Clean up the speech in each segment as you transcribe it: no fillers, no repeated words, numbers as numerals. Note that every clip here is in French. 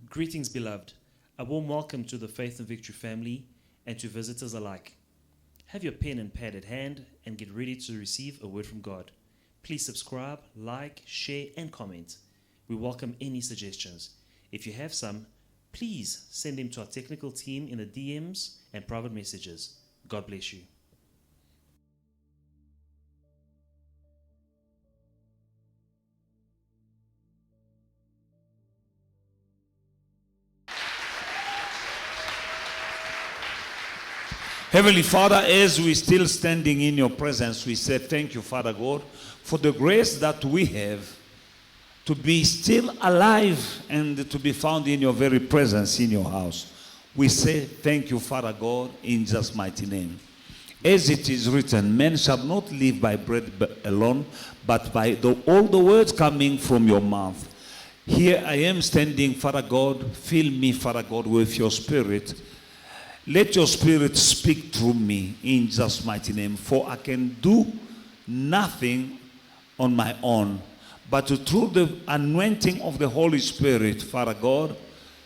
Greetings, beloved. A warm welcome to the Faith and Victory family and to visitors alike. Have your pen and pad at hand and get ready to receive a word from God. Please subscribe, like, share, and comment. We welcome any suggestions. If you have some, please send them to our technical team in the DMs and private messages. God bless you. Heavenly Father, as we're still standing in your presence, we say thank you, Father God, for the grace that we have to be still alive and to be found in your very presence in your house. We say thank you, Father God, in Jesus' mighty name. As it is written, man shall not live by bread alone, but by all the words coming from your mouth. Here I am standing, Father God. Fill me, Father God, with your spirit. Let your spirit speak through me in Jesus' mighty name, for I can do nothing on my own, but through the anointing of the Holy Spirit, Father God,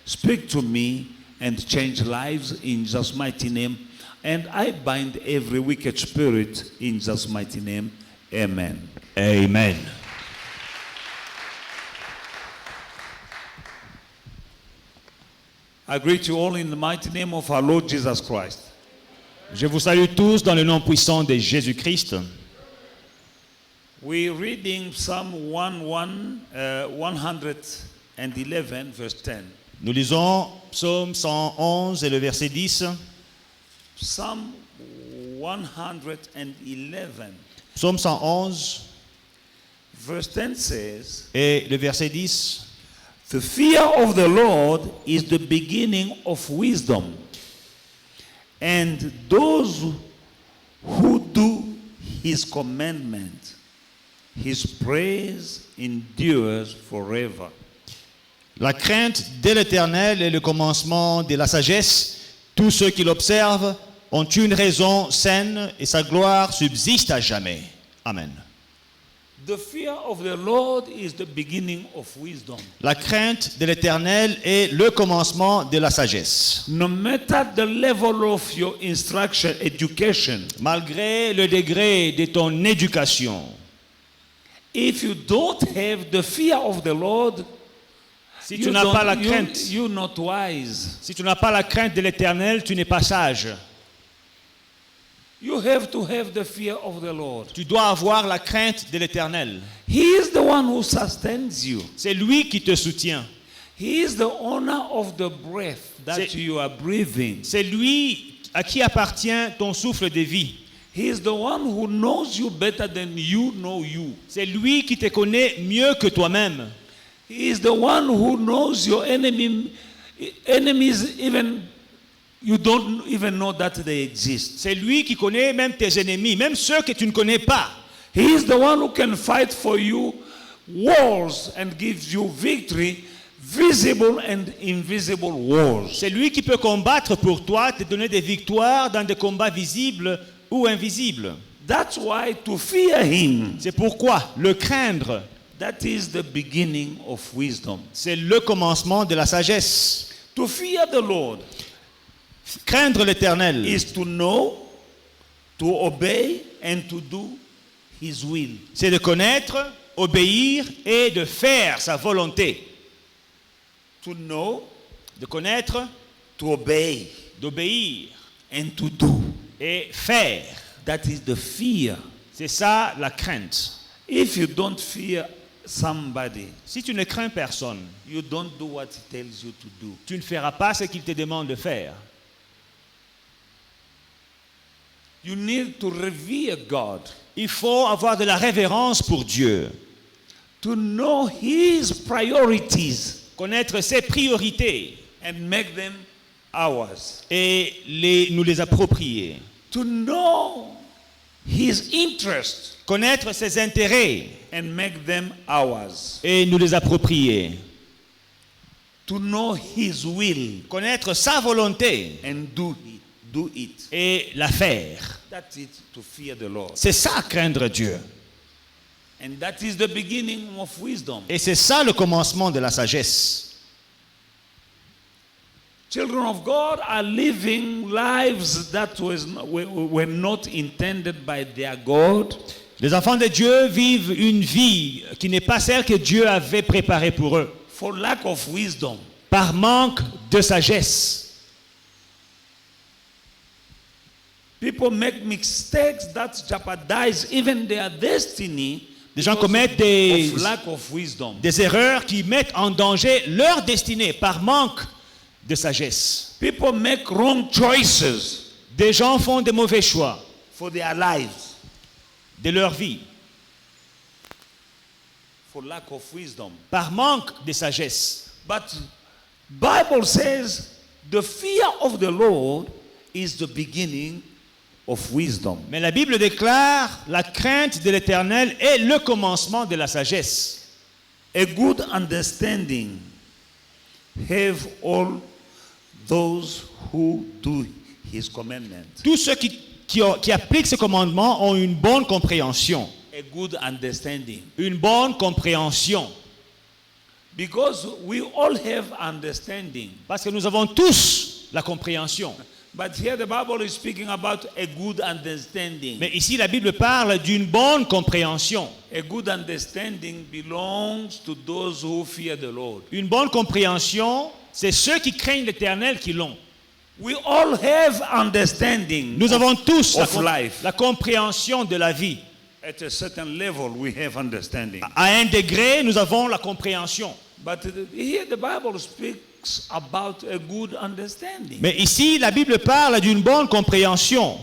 speak to me and change lives in Jesus' mighty name. And I bind every wicked spirit in Jesus' mighty name. Amen. Amen. I greet you all in the mighty name of our Lord Jesus Christ. Je vous salue tous dans le nom puissant de Jésus-Christ. We're reading Psalm 111, verse 10. Nous lisons Psaume 111 et le verset 10. Psalm 111, Psaume 111 verse 10 says, et le verset 10. the fear of the Lord is the beginning of wisdom, and those who do his commandment, his praise endures forever. La crainte de l'Éternel est le commencement de la sagesse. Tous ceux qui l'observent ont une raison saine et sa gloire subsiste à jamais. Amen. The fear of the Lord is the beginning of wisdom. La crainte de l'Éternel est le commencement de la sagesse. No matter the level of your instruction, education, Malgré le degré de ton éducation, if you don't have the fear of the Lord, si tu n'as pas la crainte, you're not wise. si tu n'as pas la crainte de l'Éternel, tu n'es pas sage. You have to have the fear of the Lord. Tu dois avoir la crainte de l'Éternel. He is the one who sustains you. C'est lui qui te soutient. He is the owner of the breath that you are breathing. C'est lui à qui appartient ton souffle de vie. He is the one who knows you better than you know you. C'est lui qui te connaît mieux que toi-même. He is the one who knows your enemies even you don't even know that they exist. C'est lui qui connaît même tes ennemis, même ceux que tu ne connais pas. He is the one who can fight for you wars and gives you victory, visible and invisible wars. C'est lui qui peut combattre pour toi, te donner des victoires dans des combats visibles ou invisibles. That's why to fear him, C'est pourquoi le craindre, that is the beginning of wisdom. c'est le commencement de la sagesse. To fear the Lord Craindre l'Éternel, is to know, to obey and to do his will. c'est de connaître, obéir et de faire sa volonté. To know, De connaître, to obey d'obéir and to do. et faire. That is the fear. C'est ça la crainte. If you don't fear somebody, Si tu ne crains personne, you don't do what he tells you to do. tu ne feras pas ce qu'il te demande de faire. You need to revere God, Il faut avoir de la révérence pour Dieu, to know his priorities connaître ses priorités and make them ours. et nous les approprier. To know his interests Connaître ses intérêts and make them ours. et nous les approprier. To know his will Connaître sa volonté and do it. et la faire. That's it, to fear the Lord. C'est ça craindre Dieu. And that is the beginning of wisdom. Et c'est ça le commencement de la sagesse. Children of God are living lives that were not intended by their God. Les enfants de Dieu vivent une vie qui n'est pas celle que Dieu avait préparée pour eux, For lack of wisdom. par manque de sagesse. People make mistakes that jeopardize even their destiny. Les gens because commettent of lack of wisdom. des erreurs qui mettent en danger leur destinée par manque de sagesse. People make wrong choices Des gens font des mauvais choix for their lives de leur vie for lack of wisdom. par manque de sagesse. But Bible says the fear of the Lord is the beginning of wisdom. Mais la Bible déclare la crainte de l'Éternel est le commencement de la sagesse. A good understanding have all those who do his commandments. Tous ceux qui appliquent ce commandement ont une bonne compréhension. A good understanding. Une bonne compréhension. Because we all have understanding. Parce que nous avons tous la compréhension. But here the Bible is speaking about a good understanding. Mais ici, la Bible parle d'une bonne compréhension. A good understanding belongs to those who fear the Lord. Une bonne compréhension, c'est ceux qui craignent l'Éternel qui l'ont. We all have understanding. Nous avons tous of life. la compréhension de la vie. At a certain level, we have understanding. À un degré, nous avons la compréhension. But here the Bible speaks about a good understanding. Mais ici, la Bible parle d'une bonne compréhension.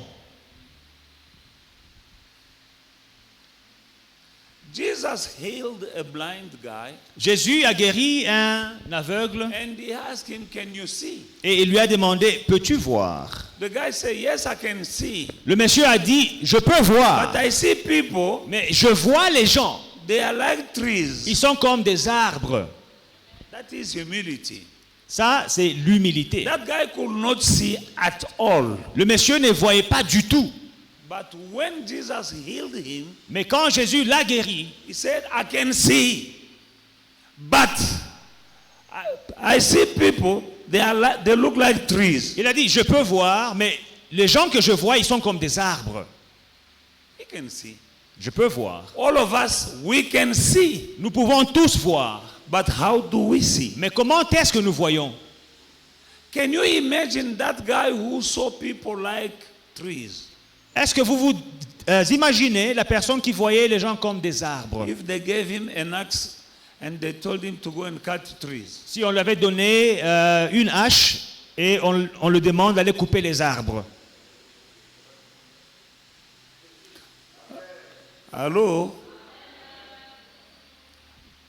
Jesus healed a blind guy Jésus a guéri un aveugle and he asked him, "Can you see?" et il lui a demandé, peux-tu voir? The guy said, "Yes, I can see. Le monsieur a dit, je peux voir, But I see people, mais je vois les gens. they are like trees." Ils sont comme des arbres. That is humility. Ça, c'est l'humilité. That guy could not see at all. Le monsieur ne voyait pas du tout. But when Jesus healed him, Mais quand Jésus l'a guéri, he said, "I can see. But I see people, they look like trees." il a dit, je peux voir, mais les gens que je vois, ils sont comme des arbres. He can see. Je peux voir. All of us, we can see. Nous pouvons tous voir. But how do we see? Mais comment est-ce que nous voyons? Can you imagine that guy who saw people like trees? Est-ce que vous imaginez la personne qui voyait les gens comme des arbres? If they gave him an axe and they told him to go and cut trees, Si on lui avait donné une hache et on lui demande d'aller couper les arbres. hello?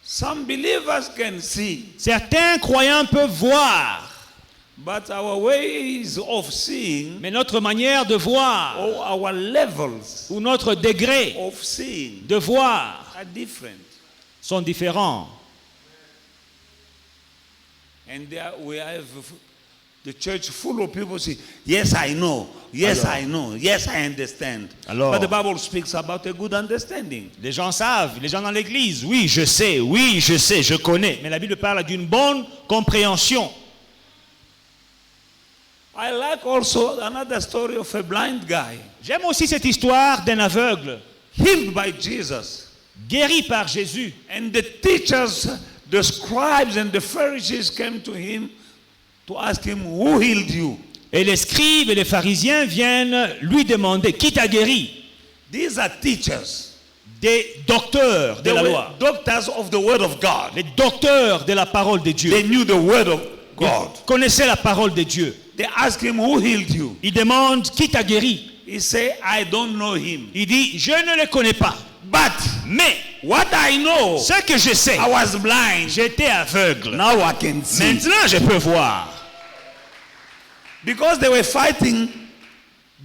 Some believers can see, Certains croyants peuvent voir, but our ways of seeing mais notre manière de voir or our levels ou notre degré of seeing de voir are different. sont différents. And there we have the church full of people say, "Yes, I know. Yes, Alors. I know. Yes, I understand." Alors. But the Bible speaks about a good understanding. Les gens savent, les gens dans l'église, oui, je sais, je connais. Mais la Bible parle d'une bonne compréhension. I like also another story of a blind guy J'aime aussi cette histoire d'un aveugle, healed by Jesus. guéri par Jésus. And the teachers, the scribes and the Pharisees came to him to ask him, "Who healed you?" Et les scribes et les pharisiens viennent lui demander, qui t'a guéri? These are teachers. Des docteurs de They la were loi, doctors of the word of God. les docteurs de la parole de Dieu. They knew the word of God. Ils connaissaient la parole de Dieu. They asked him, "Who healed you?" Ils demandent, qui t'a guéri? He said, "I don't know him. Il dit, je ne le connais pas. But Mais what I know, ce que je sais, I was blind. j'étais aveugle. Now I can see." Maintenant, je peux voir. Because they were fighting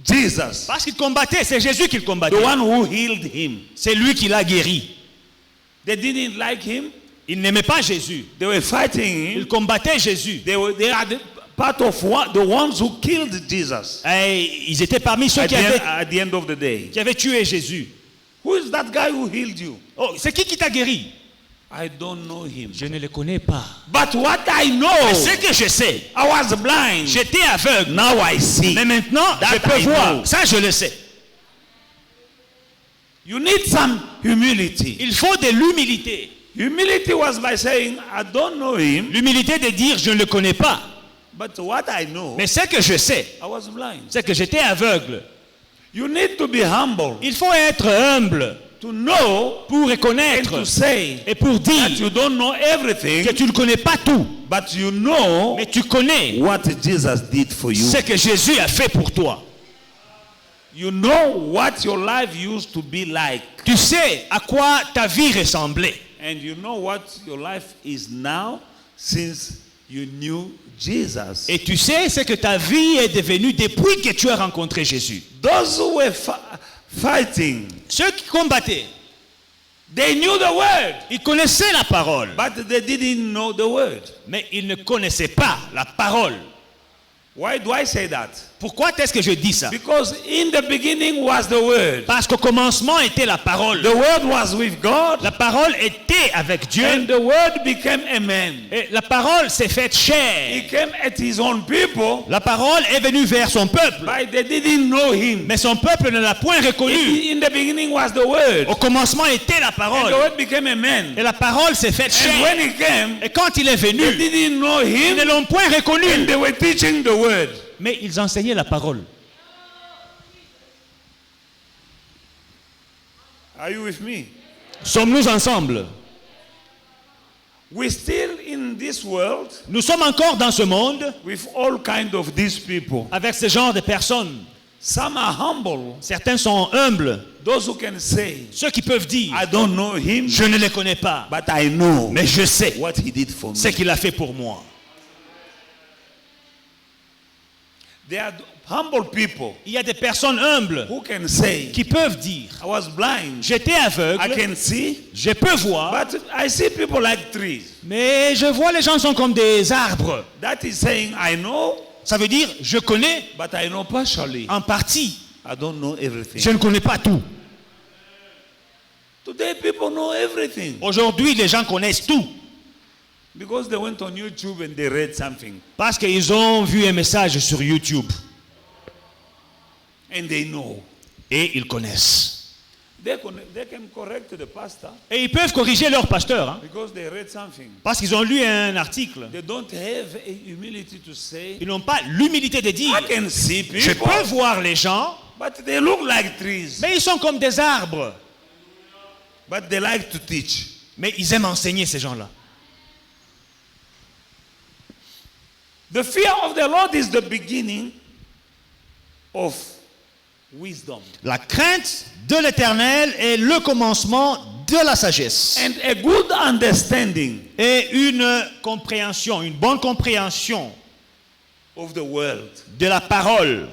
Jesus, Parce qu'il combattait, c'est Jésus qui le the combattait. one who healed him. C'est lui qui l'a guéri. They didn't like him. Il n'aimait pas Jésus. They were fighting him. Il combattait Jésus. They are the part of the ones who killed Jesus Et ils étaient parmi ceux at qui at the end of the day. avaient tué Jésus. Who is that guy who healed you? Oh, c'est qui t'a guéri? I don't know him. Je ne le connais pas. But what I know, Mais ce que je sais, I was blind. j'étais aveugle. Now I see. Mais maintenant, That je peux I voir. know. Ça, je le sais. You need some humility. Il faut de l'humilité. Humility was by saying, I don't know him, L'humilité de dire, je ne le connais pas. but what I know, Mais ce que je sais, I was blind. c'est que j'étais aveugle. You need to be humble Il faut être humble to know pour and reconnaître to say et pour that dire you don't know everything, que tu ne connais pas tout, but you know mais tu connais what Jesus did for you. ce que Jésus a fait pour toi. You know what your life used to be like, Tu sais à quoi ta vie ressemblait. and you know what your life is now since you knew Jesus. Et tu sais ce que ta vie est devenue depuis que tu as rencontré Jésus. Those who were fighting, Ceux qui combattaient, they knew the word, ils connaissaient la parole, but they didn't know the word. mais ils ne connaissaient pas la parole. Why do I say that? Pourquoi est-ce que je dis ça? Because in the beginning was the word. Parce qu'au commencement était la parole. The word was with God, La parole était avec Dieu. and the word became a man. Et la parole s'est faite He chair. came at his own people, La parole est venue vers son peuple, but they didn't know him. mais son peuple ne l'a point reconnu. In the beginning was the word, Au commencement était la and parole. the word became a man. Et la parole s'est faite And when chair. he came, Et quand il est they venu, didn't know ils ne him, l'ont point and reconnu. they were teaching the word. Mais ils enseignaient la parole. Are you with me? Sommes-nous ensemble? We're still in this world Nous sommes encore dans ce monde with all kinds of these people. avec ce genre de personnes. Some are humble, Certains sont humbles. those who can say, Ceux qui peuvent dire, I don't know him, je ne les connais pas, but I know mais je sais what he did for ce me. qu'il a fait pour moi. There are humble people Il y a des personnes humbles who can say, qui peuvent dire, I was blind, j'étais I aveugle, can see, je peux voir, but I see people like trees. mais je vois les gens sont comme des arbres. That is saying, I know, Ça veut dire, je connais but I know partially. en partie. I don't know everything. Je ne connais pas tout. Today people know everything Aujourd'hui, les gens connaissent tout because they went on YouTube and they read something parce qu'ils ont vu un message sur YouTube and they know. et ils connaissent. They can correct the pastor Et ils peuvent corriger leur pasteur hein, because they read something. parce qu'ils ont lu un article. They don't have a humility to say, Ils n'ont pas l'humilité de dire, I can see je people, peux voir les gens, but they look like trees. mais ils sont comme des arbres. But they like to teach. Mais ils aiment enseigner ces gens-là. The fear of the Lord is the beginning of wisdom. La crainte de l'Éternel est le commencement de la sagesse. And a good understanding Et une compréhension, une bonne compréhension of the world, de la parole,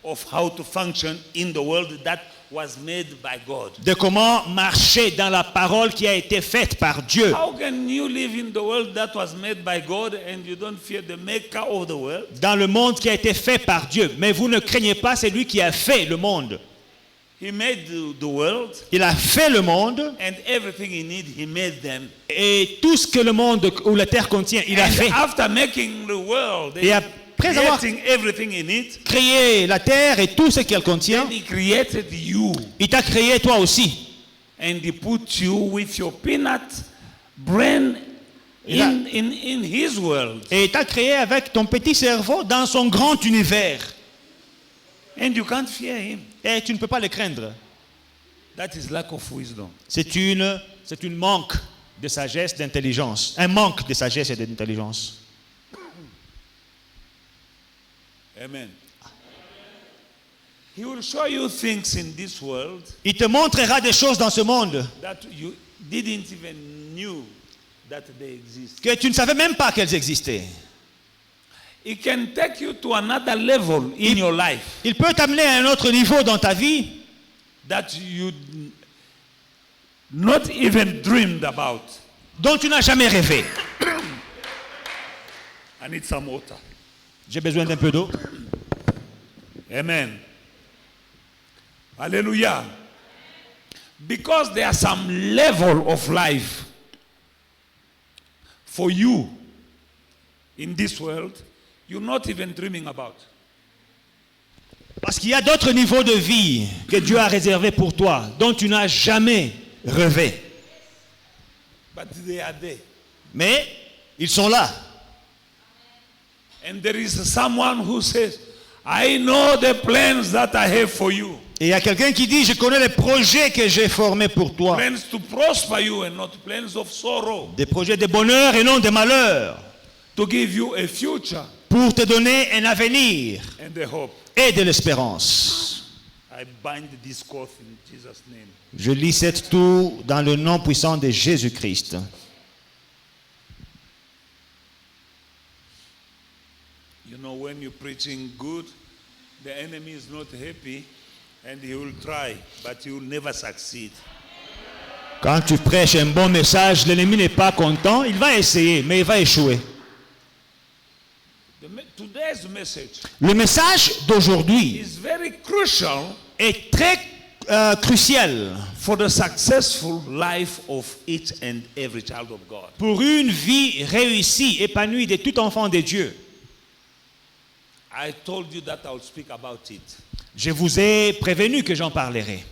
of how to function in the world that was made by God. de comment marcher dans la parole qui a été faite par Dieu. How can you live in the world that was made by God and you don't fear the maker of the world? Dans le monde qui a été fait par Dieu. Mais vous ne craignez pas celui qui a fait le monde. He made the world Il a fait le monde and everything in it, he made them. et tout ce que le monde ou la terre contient, il a And fait. after making the world Et and après avoir creating everything in it, créé la terre et tout ce qu'elle contient, then he created you il t'a créé toi aussi. and he put you with your peanut brain in his world. Et il t'a créé avec ton petit cerveau dans son grand univers. And you can't fear him. Et tu ne peux pas le craindre. That is lack of wisdom. C'est une manque de sagesse, d'intelligence. Un manque de sagesse et d'intelligence. Amen. He will show you things in this world Il te montrera des choses dans ce monde that you didn't even knew that they exist. que tu ne savais même pas qu'elles existaient. It can take you to another level in your life Il peut t'amener à un autre niveau dans ta vie that you not even dreamed about. dont tu n'as jamais rêvé. I need some water. J'ai besoin d'un peu d'eau. Amen. Hallelujah. Because there are some level of life for you in this world you're not even dreaming about. Parce qu'il y a d'autres niveaux de vie que Dieu a réservés pour toi, dont tu n'as jamais rêvé. But they are there. Mais ils sont là. And there is someone who says, I know the plans that I have for you. Et il y a quelqu'un qui dit, je connais les projets que j'ai formés pour toi. Plans to prosper you and not plans of sorrow. Des projets de bonheur et non de malheur. To give you a future Pour te donner un avenir and a hope. et de l'espérance. I bind this cough in Jesus' name. Je lis cette tour dans le nom puissant de Jésus-Christ. You know, when you're preaching good, the enemy is not happy and he will try, but he will never succeed. Quand tu prêches un bon message, l'ennemi n'est pas content, il va essayer, mais il va échouer. Today's message Le message d'aujourd'hui is very crucial est très crucial for the successful life of each and every child of God. pour une vie réussie, épanouie de tout enfant de Dieu. I told you that I will speak about it. Je vous ai prévenu que j'en parlerai.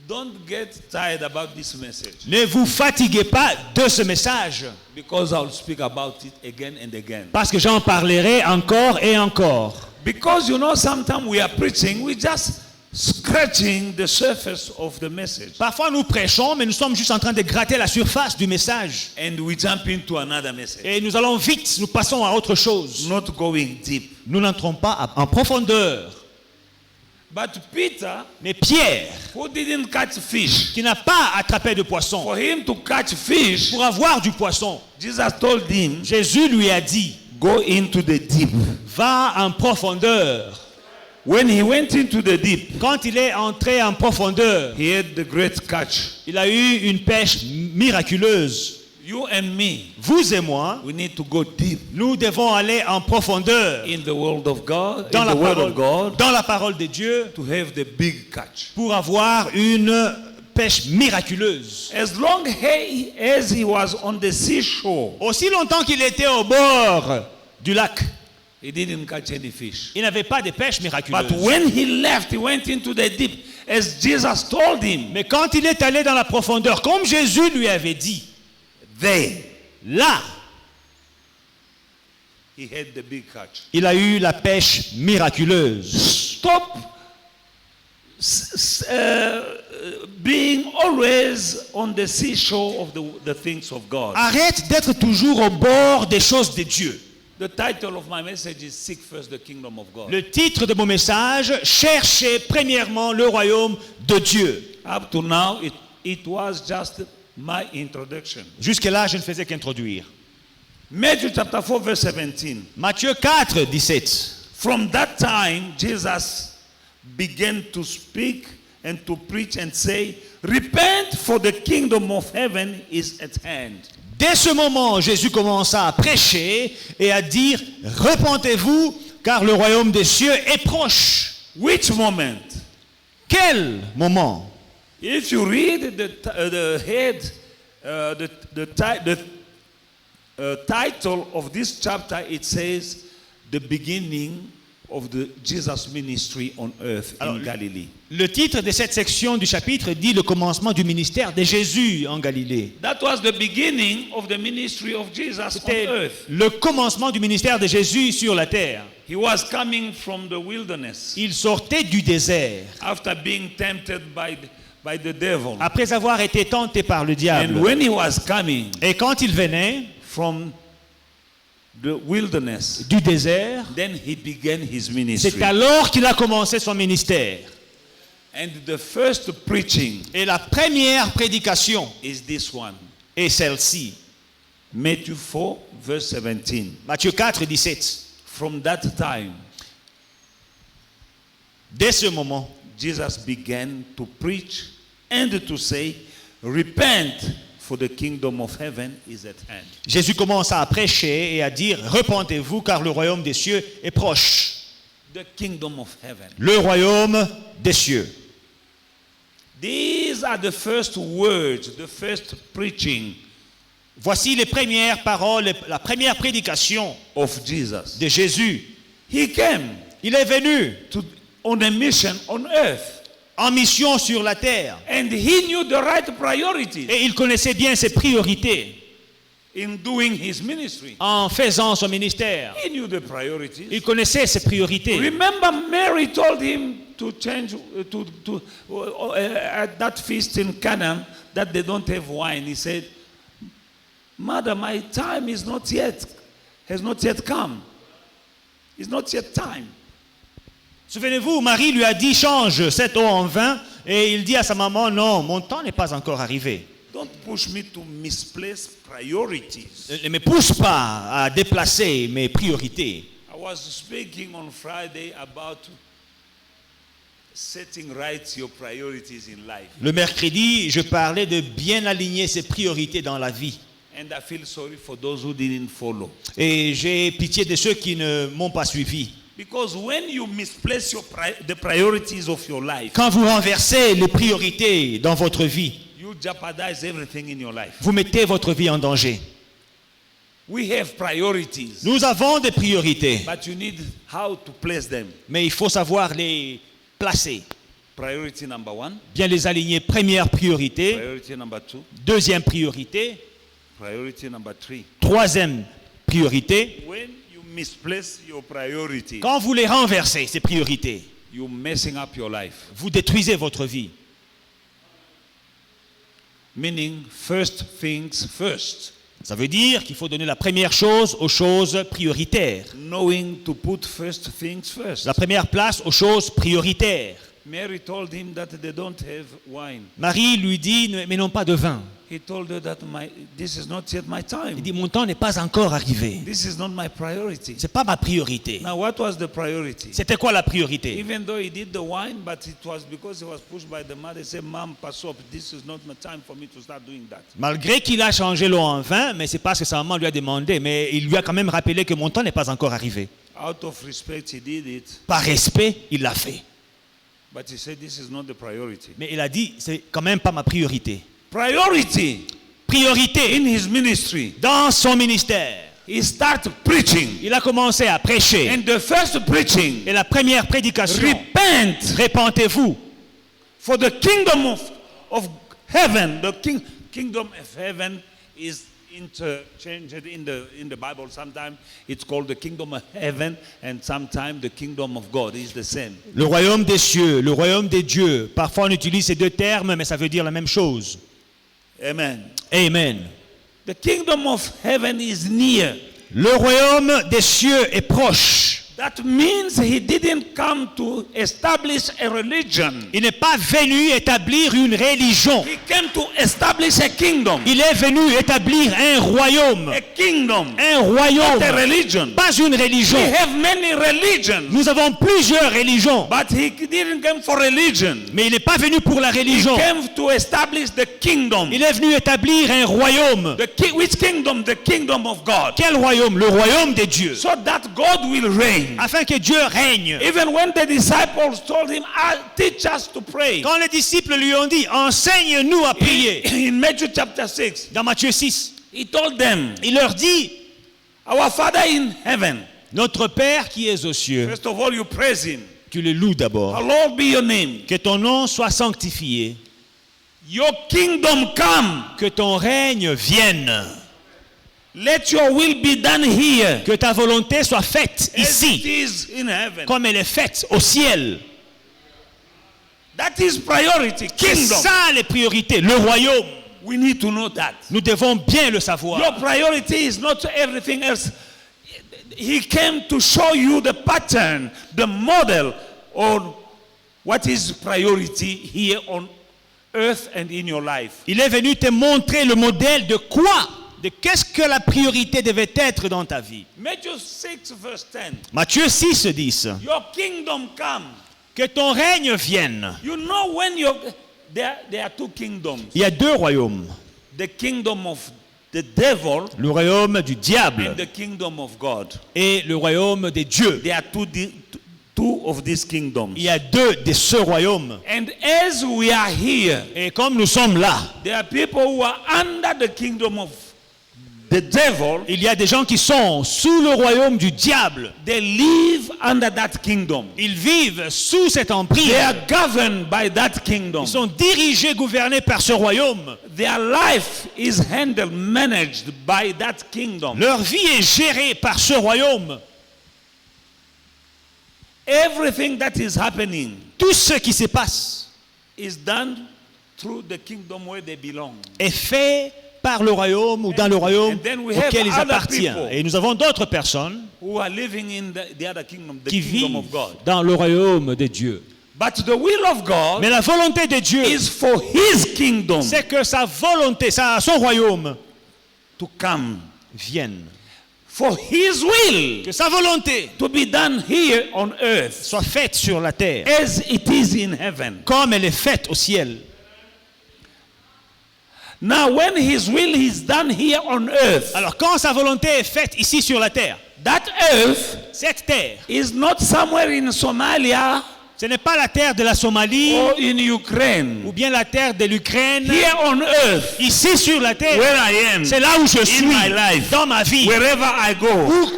Don't get tired about this message Ne vous fatiguez pas de ce message, because I will speak about it again and again. parce que j'en parlerai encore et encore. Because you know, sometimes we are preaching, we just scratching the surface of the message Parfois nous prêchons, mais nous sommes juste en train de gratter la surface du message. and we jump into another message, Et nous allons vite, nous passons à autre chose. not going deep. Nous n'entrons pas en profondeur. But Peter, Mais Pierre, who didn't catch fish, qui n'a pas attrapé de poisson, for him to catch fish, pour avoir du poisson, Jesus told him, Jésus lui a dit, go into the deep. va en profondeur. When he went into the deep, Quand il est entré en profondeur, he had the great catch. il a eu une pêche miraculeuse. You and me, Vous et moi, we need to go deep nous devons aller en profondeur in the word of God, dans in la the word parole, of God, dans la parole de Dieu to have the big catch. pour avoir une pêche miraculeuse. As long as he was on the seashore, Aussi longtemps qu'il était au bord du lac, he didn't catch any fish. il n'avait pas de pêche miraculeuse. But when he left, he went into the deep, as Jesus told him. Mais quand il est allé dans la profondeur, comme Jésus lui avait dit, There, là, he had the big catch. il a eu la pêche miraculeuse. Stop being always on the seashore of the things of God. Arrête d'être toujours au bord des choses de Dieu. The title of my message is Seek First the Kingdom of God. Le titre de mon message, cherchez premièrement le royaume de Dieu. Up to now, it was just my introduction. Jusque-là, je ne faisais qu'introduire. Matthew chapter 4, verse 17. Matthieu 4, 17. From that time, Jesus began to speak and to preach and say, repent, for the kingdom of heaven is at hand. Dès ce moment, Jésus commença à prêcher et à dire, repentez-vous, car le royaume des cieux est proche. Which moment? Quel moment? If you read the title of this chapter, it says the beginning of the Jesus ministry on earth in Galilee. Le titre de cette section du chapitre dit le commencement du ministère de Jésus en Galilée. That was the beginning of the ministry of Jesus on C'était earth. le commencement du ministère de Jésus sur la terre. He was coming from the wilderness Il sortait du désert after being tempted by the devil. après avoir été tenté par le And diable. when he was coming Et quand il venait from the wilderness, du désert, then he began his ministry. c'est alors qu'il a commencé son ministère. And the first preaching Et la première prédication is this one. est celle-ci. Matthew 4, verse 17. Matthieu 4, 17. From that time, Dès ce moment, Jesus began to preach and to say, repent, for the kingdom of heaven is at hand. Jésus commença à prêcher et à dire, repentez-vous car le royaume des cieux est proche. The kingdom of heaven. Le royaume des cieux. These are the first words, the first preaching Voici les premières paroles, la première prédication of Jesus. de Jésus. He came Il est venu on a mission on earth. en mission sur la terre. And he knew the right priorities Et il connaissait bien ses priorités in doing his ministry. en faisant son ministère. He knew the priorities. Il connaissait ses priorités. Remember, Mary told him to change at that feast in Canaan that they don't have wine. He said, "Mother, my time is not yet, has not yet come. It's not yet time." Souvenez-vous, Marie lui a dit change cette eau en vin et il dit à sa maman non, mon temps n'est pas encore arrivé. Don't push me to misplace priorities. Ne me pousse pas à déplacer mes priorités. I was speaking on Friday about setting right your priorities in life. Le mercredi, je parlais de bien aligner ses priorités dans la vie. And I feel sorry for those who didn't follow. Et j'ai pitié de ceux qui ne m'ont pas suivi. Because when you misplace the priorities of your life, Quand vous renversez les priorités dans votre vie, you jeopardize everything in your life. vous mettez votre vie en danger. We have priorities, Nous avons des priorités, but you need how to place them. mais il faut savoir les placer. Priority number 1, Bien les aligner. Première priorité, priority number 2, deuxième priorité, priority number 3. troisième priorité. When you misplace your priorities, Quand vous les renversez, ces priorités, you're messing up your life. vous détruisez votre vie. Meaning, first things first. Ça veut dire qu'il faut donner la première chose aux choses prioritaires. Knowing to put first things first. La première place aux choses prioritaires. Mary told him that they don't have wine. Marie lui dit, mais non pas de vin. He told her that this is not yet my time. Il dit, mon temps n'est pas encore arrivé. This is not my priority. Ce n'est pas ma priorité. Now, what was the priority? C'était quoi la priorité? Even though he did the wine, but it was because he was pushed by the mother. He said, "Mom, pass up. This is not my time for me to start doing that." Malgré qu'il a changé l'eau en vin, mais c'est parce que sa maman lui a demandé, mais il lui a quand même rappelé que mon temps n'est pas encore arrivé. Out of respect, he did it. Par respect, il l'a fait. But he said, "This is not the priority." Mais il a dit, c'est quand même pas ma priorité. Priority Priorité in his ministry. dans son ministère. He started preaching. Il a commencé à prêcher. And the first preaching, Et la première prédication, repent répentez-vous. for the kingdom of heaven. The kingdom of heaven is interchanged in the Bible. Sometimes it's called the kingdom of heaven, and sometimes the kingdom of God is the same. Le royaume des cieux, le royaume des dieux. Parfois on utilise ces deux termes, mais ça veut dire la même chose. Amen. Amen. The kingdom of heaven is near. Le royaume des cieux est proche. That means he didn't come to establish a religion. Il n'est pas venu établir une religion. He came to establish a kingdom. Il est venu établir un royaume. A kingdom. Un royaume. Not a religion. Pas une religion. We have many religions. Nous avons plusieurs religions. But he didn't come for religion. Mais il n'est pas venu pour la He religion. came to establish the kingdom. Il est venu établir un royaume. Which kingdom? The kingdom of God. Quel royaume? Le royaume des dieux. So that God will reign. Afin que Dieu règne. Even when the disciples told him, "Teach us to pray." Quand les disciples lui ont dit, enseigne-nous à prier. In Matthew chapter 6, Dans Matthieu 6, he told them, il leur dit, "Our Father in heaven." notre Père qui es aux cieux, First of all, you praise him. tu le loues d'abord. Hallowed be your name. Que ton nom soit sanctifié. Your kingdom come. Que ton règne vienne. Let your will be done here. Que ta volonté soit faite As it ici, is in heaven. comme elle est faite au ciel. That is priority. C'est Kingdom. ça les priorités, le royaume. We need to know that. Nous devons bien le savoir. Your priority is not everything else. He came to show you the pattern, the model on what is priority here on earth and in your life. Il est venu te montrer le modèle de quoi, de qu'est-ce que la priorité devait être dans ta vie. Matthew 6 verse 10. Matthieu 6, 10. Your kingdom come. Que ton règne vienne. You know when there are two kingdoms. Il y a deux royaumes. The kingdom of the devil Le royaume du and diable the kingdom of God. et le royaume des dieux. There are two of these kingdoms. Il y a deux de ce royaume. And as we are here, Et comme nous sommes là, there are people who are under the kingdom of the devil, il y a des gens qui sont sous le royaume du diable. they live under that kingdom. Ils vivent sous cette emprise. They are governed by that kingdom. Ils sont dirigés, gouvernés par ce royaume. Their life is handled, managed by that kingdom. Leur vie est gérée par ce royaume. Everything that is happening Tout ce qui se passe is done through the kingdom where they belong. est fait par le royaume ou dans le royaume And then we have auquel ils other appartiennent. people Et nous avons d'autres personnes Who are living in the other kingdom, the qui kingdom vivent of God. dans le royaume de Dieu. But the will of God Mais la volonté de Dieu, is for His kingdom c'est que sa volonté, son royaume to come. vienne. For His will Que sa volonté to be done here on earth soit faite sur la terre, as it is in heaven. comme elle est faite au ciel. Now, when His will is done here on earth, Alors quand sa volonté est faite ici sur la terre, that earth cette terre, is not somewhere in Somalia ce n'est pas la terre de la Somalie or in Ukraine. ou bien la terre de l'Ukraine. Here on earth, Ici sur la terre, where I am, c'est là où je suis, my life, dans ma vie, wherever I go,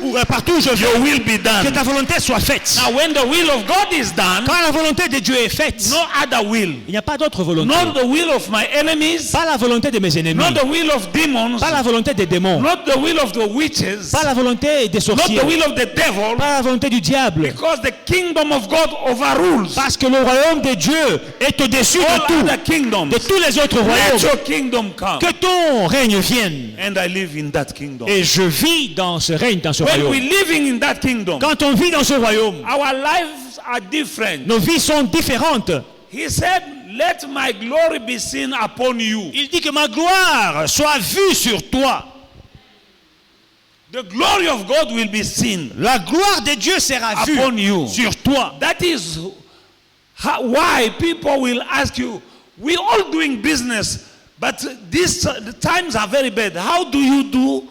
où partout où je your vais, will be que done. ta volonté soit faite. Now, when the will of God is done, Quand la volonté de Dieu est faite, no other will, il n'y a pas d'autre volonté. not the will of my enemies, Pas la volonté de mes ennemis, not the will of demons, pas la volonté des démons, not the will of the witches, pas la volonté des not sorciers, the will of the devil, pas la volonté du diable. because the kingdom of God overrules Parce que le royaume de Dieu est au-dessus de all tout, other kingdoms. de tous les autres Let royaumes. your kingdom come. Que ton règne vienne. And I live in that kingdom. Et je vis dans ce règne, dans ce When royaume. we're living in that kingdom, Quand on vit dans ce royaume, our lives are different. nos vies sont différentes. He said, let my glory be seen upon you. Il dit que ma gloire soit vue sur toi. The glory of God will be seen La gloire de Dieu sera vue upon you. sur toi. That is why people will ask you, we're all doing business, but the times are very bad. How do you do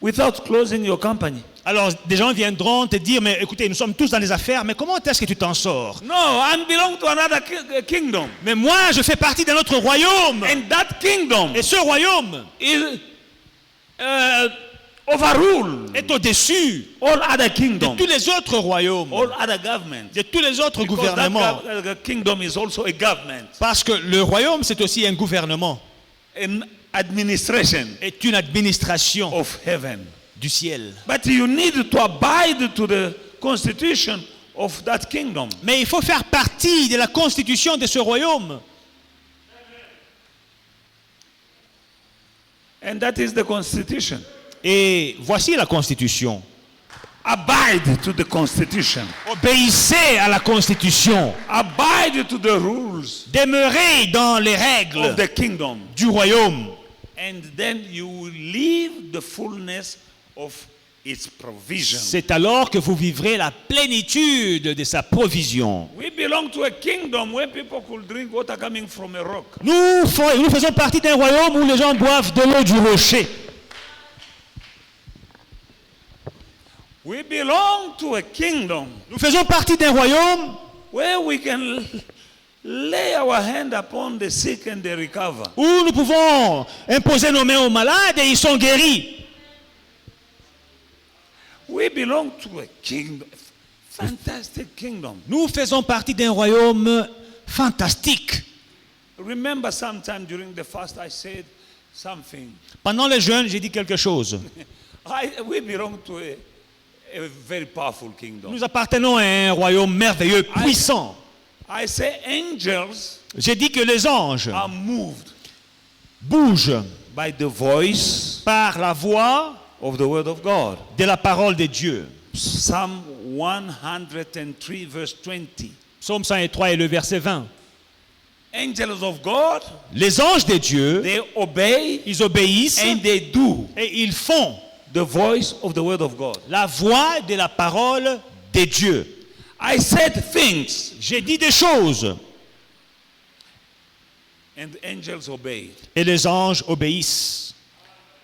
without closing your company? Alors, des gens viendront te dire, mais écoutez, nous sommes tous dans les affaires, mais comment est-ce que tu t'en sors? No, I belong to another kingdom. Mais moi, je fais partie d'un autre royaume. And that kingdom Et ce royaume is overrule est au-dessus all other de kingdoms, tous les autres royaumes, all other governments. de tous les autres Because gouvernements. that kingdom is also a government, Parce que le royaume, c'est aussi un gouvernement, an administration est une administration of heaven. du ciel. But you need to abide to the constitution of that kingdom. Mais il faut faire partie de la constitution de ce royaume. And that is the constitution. Et voici la constitution. Abide to the constitution. Obéissez à la constitution. Abide to the rules Demeurez dans les of règles the kingdom. du royaume. And then you will live the fullness of its provision. C'est alors que vous vivrez la plénitude de sa provision. We belong to a kingdom where people could drink water coming from a rock. Nous faisons partie d'un royaume où les gens boivent de l'eau du rocher. We belong to a kingdom Nous faisons partie d'un royaume where we can lay our hand upon the sick and they recover. où nous pouvons imposer nos mains aux malades et ils sont guéris. We belong to a kingdom, fantastic kingdom. Nous faisons partie d'un royaume fantastique. Remember sometime during the fast I said something. Pendant le jeûne, j'ai dit quelque chose. We belong to a very powerful kingdom. Nous appartenons à un royaume merveilleux, puissant. I say angels J'ai dit que les anges are moved bougent by the voice par la voix of the word of God. de la parole de Dieu. Psalm 103 verse 20. Psaume 103 et le verset 20. Angels of God, Les anges de Dieu, they obey ils obéissent and they do et ils font the voice of the word of God. la voix de la parole de Dieu. I said things J'ai dit des choses and angels obeyed. et les anges obéissent.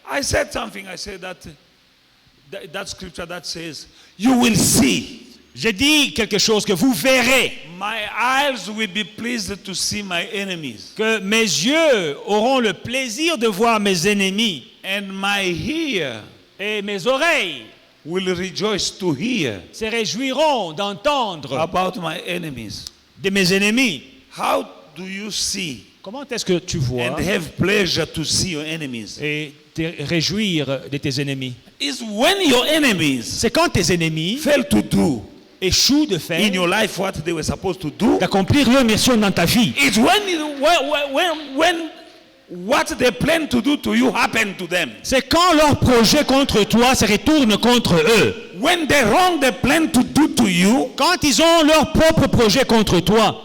I said something. I said that scripture that says, you will see. J'ai dit quelque chose que vous verrez, My eyes will be pleased to see my enemies. que mes yeux auront le plaisir de voir mes ennemis. And my ear Et mes oreilles will rejoice to hear se réjouiront d'entendre about my enemies. de mes ennemis. How do you see Comment est-ce que tu vois and have pleasure to see your enemies? et te réjouir de tes ennemis? Is when your enemies C'est quand tes ennemis fail to do échouent de in faire, your life what they were supposed to do. d'accomplir leur mission dans ta vie. It's when what they plan to do to you happen to them. C'est quand leur projet contre toi se retourne contre eux. When the wrong they plan to do to you Quand ils ont leur propre projet contre toi.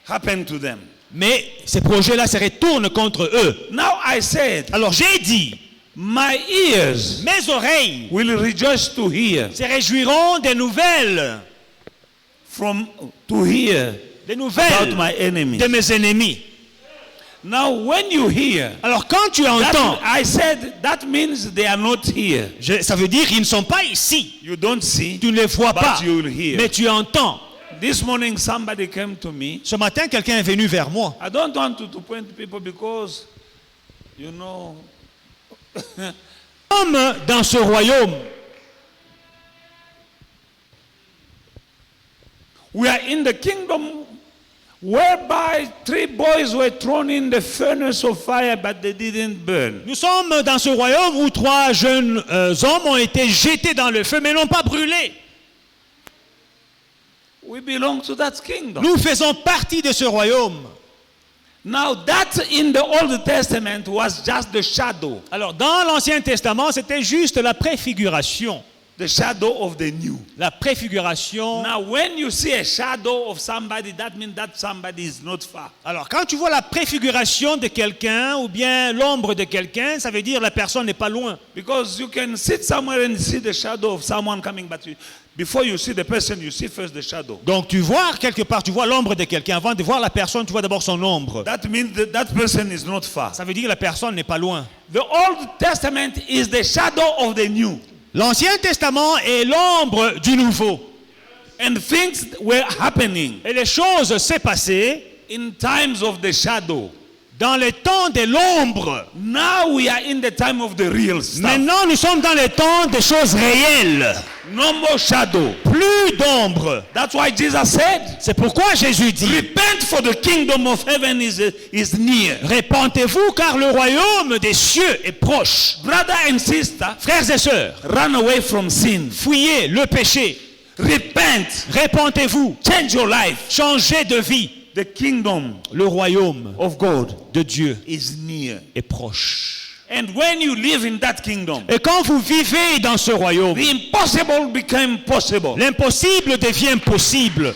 happen to them. Mais ces projets-là se retournent contre eux. Now I said, Alors j'ai dit, my ears mes oreilles will rejoice to hear se réjouiront des nouvelles to hear des about nouvelles my enemies. de mes ennemis. Now when you hear, Alors quand tu entends, I said that means they are not here. ça veut dire qu'ils ne sont pas ici. You don't see, Tu ne les vois but pas, you will hear. mais tu entends. This morning somebody came to me. Ce matin, quelqu'un est venu vers moi. I don't want to point people because, you know, Comme dans ce royaume, we are in the kingdom whereby 3 boys were thrown in the furnace of fire, but they didn't burn. nous sommes dans ce royaume où 3 jeunes hommes ont été jetés dans le feu, mais n'ont pas brûlé. We belong to that kingdom. Nous faisons partie de ce royaume. Now that in the Old Testament was just the shadow Alors, dans l'Ancien Testament, c'était juste la préfiguration. the shadow of the new. La préfiguration. Now, when you see a shadow of somebody, that means that somebody is not far. Alors, quand tu vois la préfiguration de quelqu'un ou bien l'ombre de quelqu'un, ça veut dire la personne n'est pas loin. Because you can sit somewhere and see the shadow of someone coming, but before you see the person, you see first the shadow. Donc, tu vois quelque part, tu vois l'ombre de quelqu'un. Avant de voir la personne, tu vois d'abord son ombre. That means that person is not far. Ça veut dire que la personne n'est pas loin. The Old Testament is the shadow of the new. L'Ancien Testament est l'ombre du Nouveau. And things were happening Et les choses s'est passées in times of the shadow. dans les temps de l'ombre. Now we are in the time of the real stuff. Maintenant, nous sommes dans les temps des choses réelles. No more shadow. Plus d'ombre. That's why Jesus said, C'est pourquoi Jésus dit, repent for the kingdom of heaven is near. répentez-vous car le royaume des cieux est proche. Brother and sister, Frères et sœurs, run away from sin. fuyez le péché. Repent. Répentez-vous. Change your life. Changez de vie. The kingdom Le royaume of God de Dieu is near. est proche. And when you live in that kingdom, Et quand vous vivez dans ce royaume, the impossible became possible. l'impossible devient possible.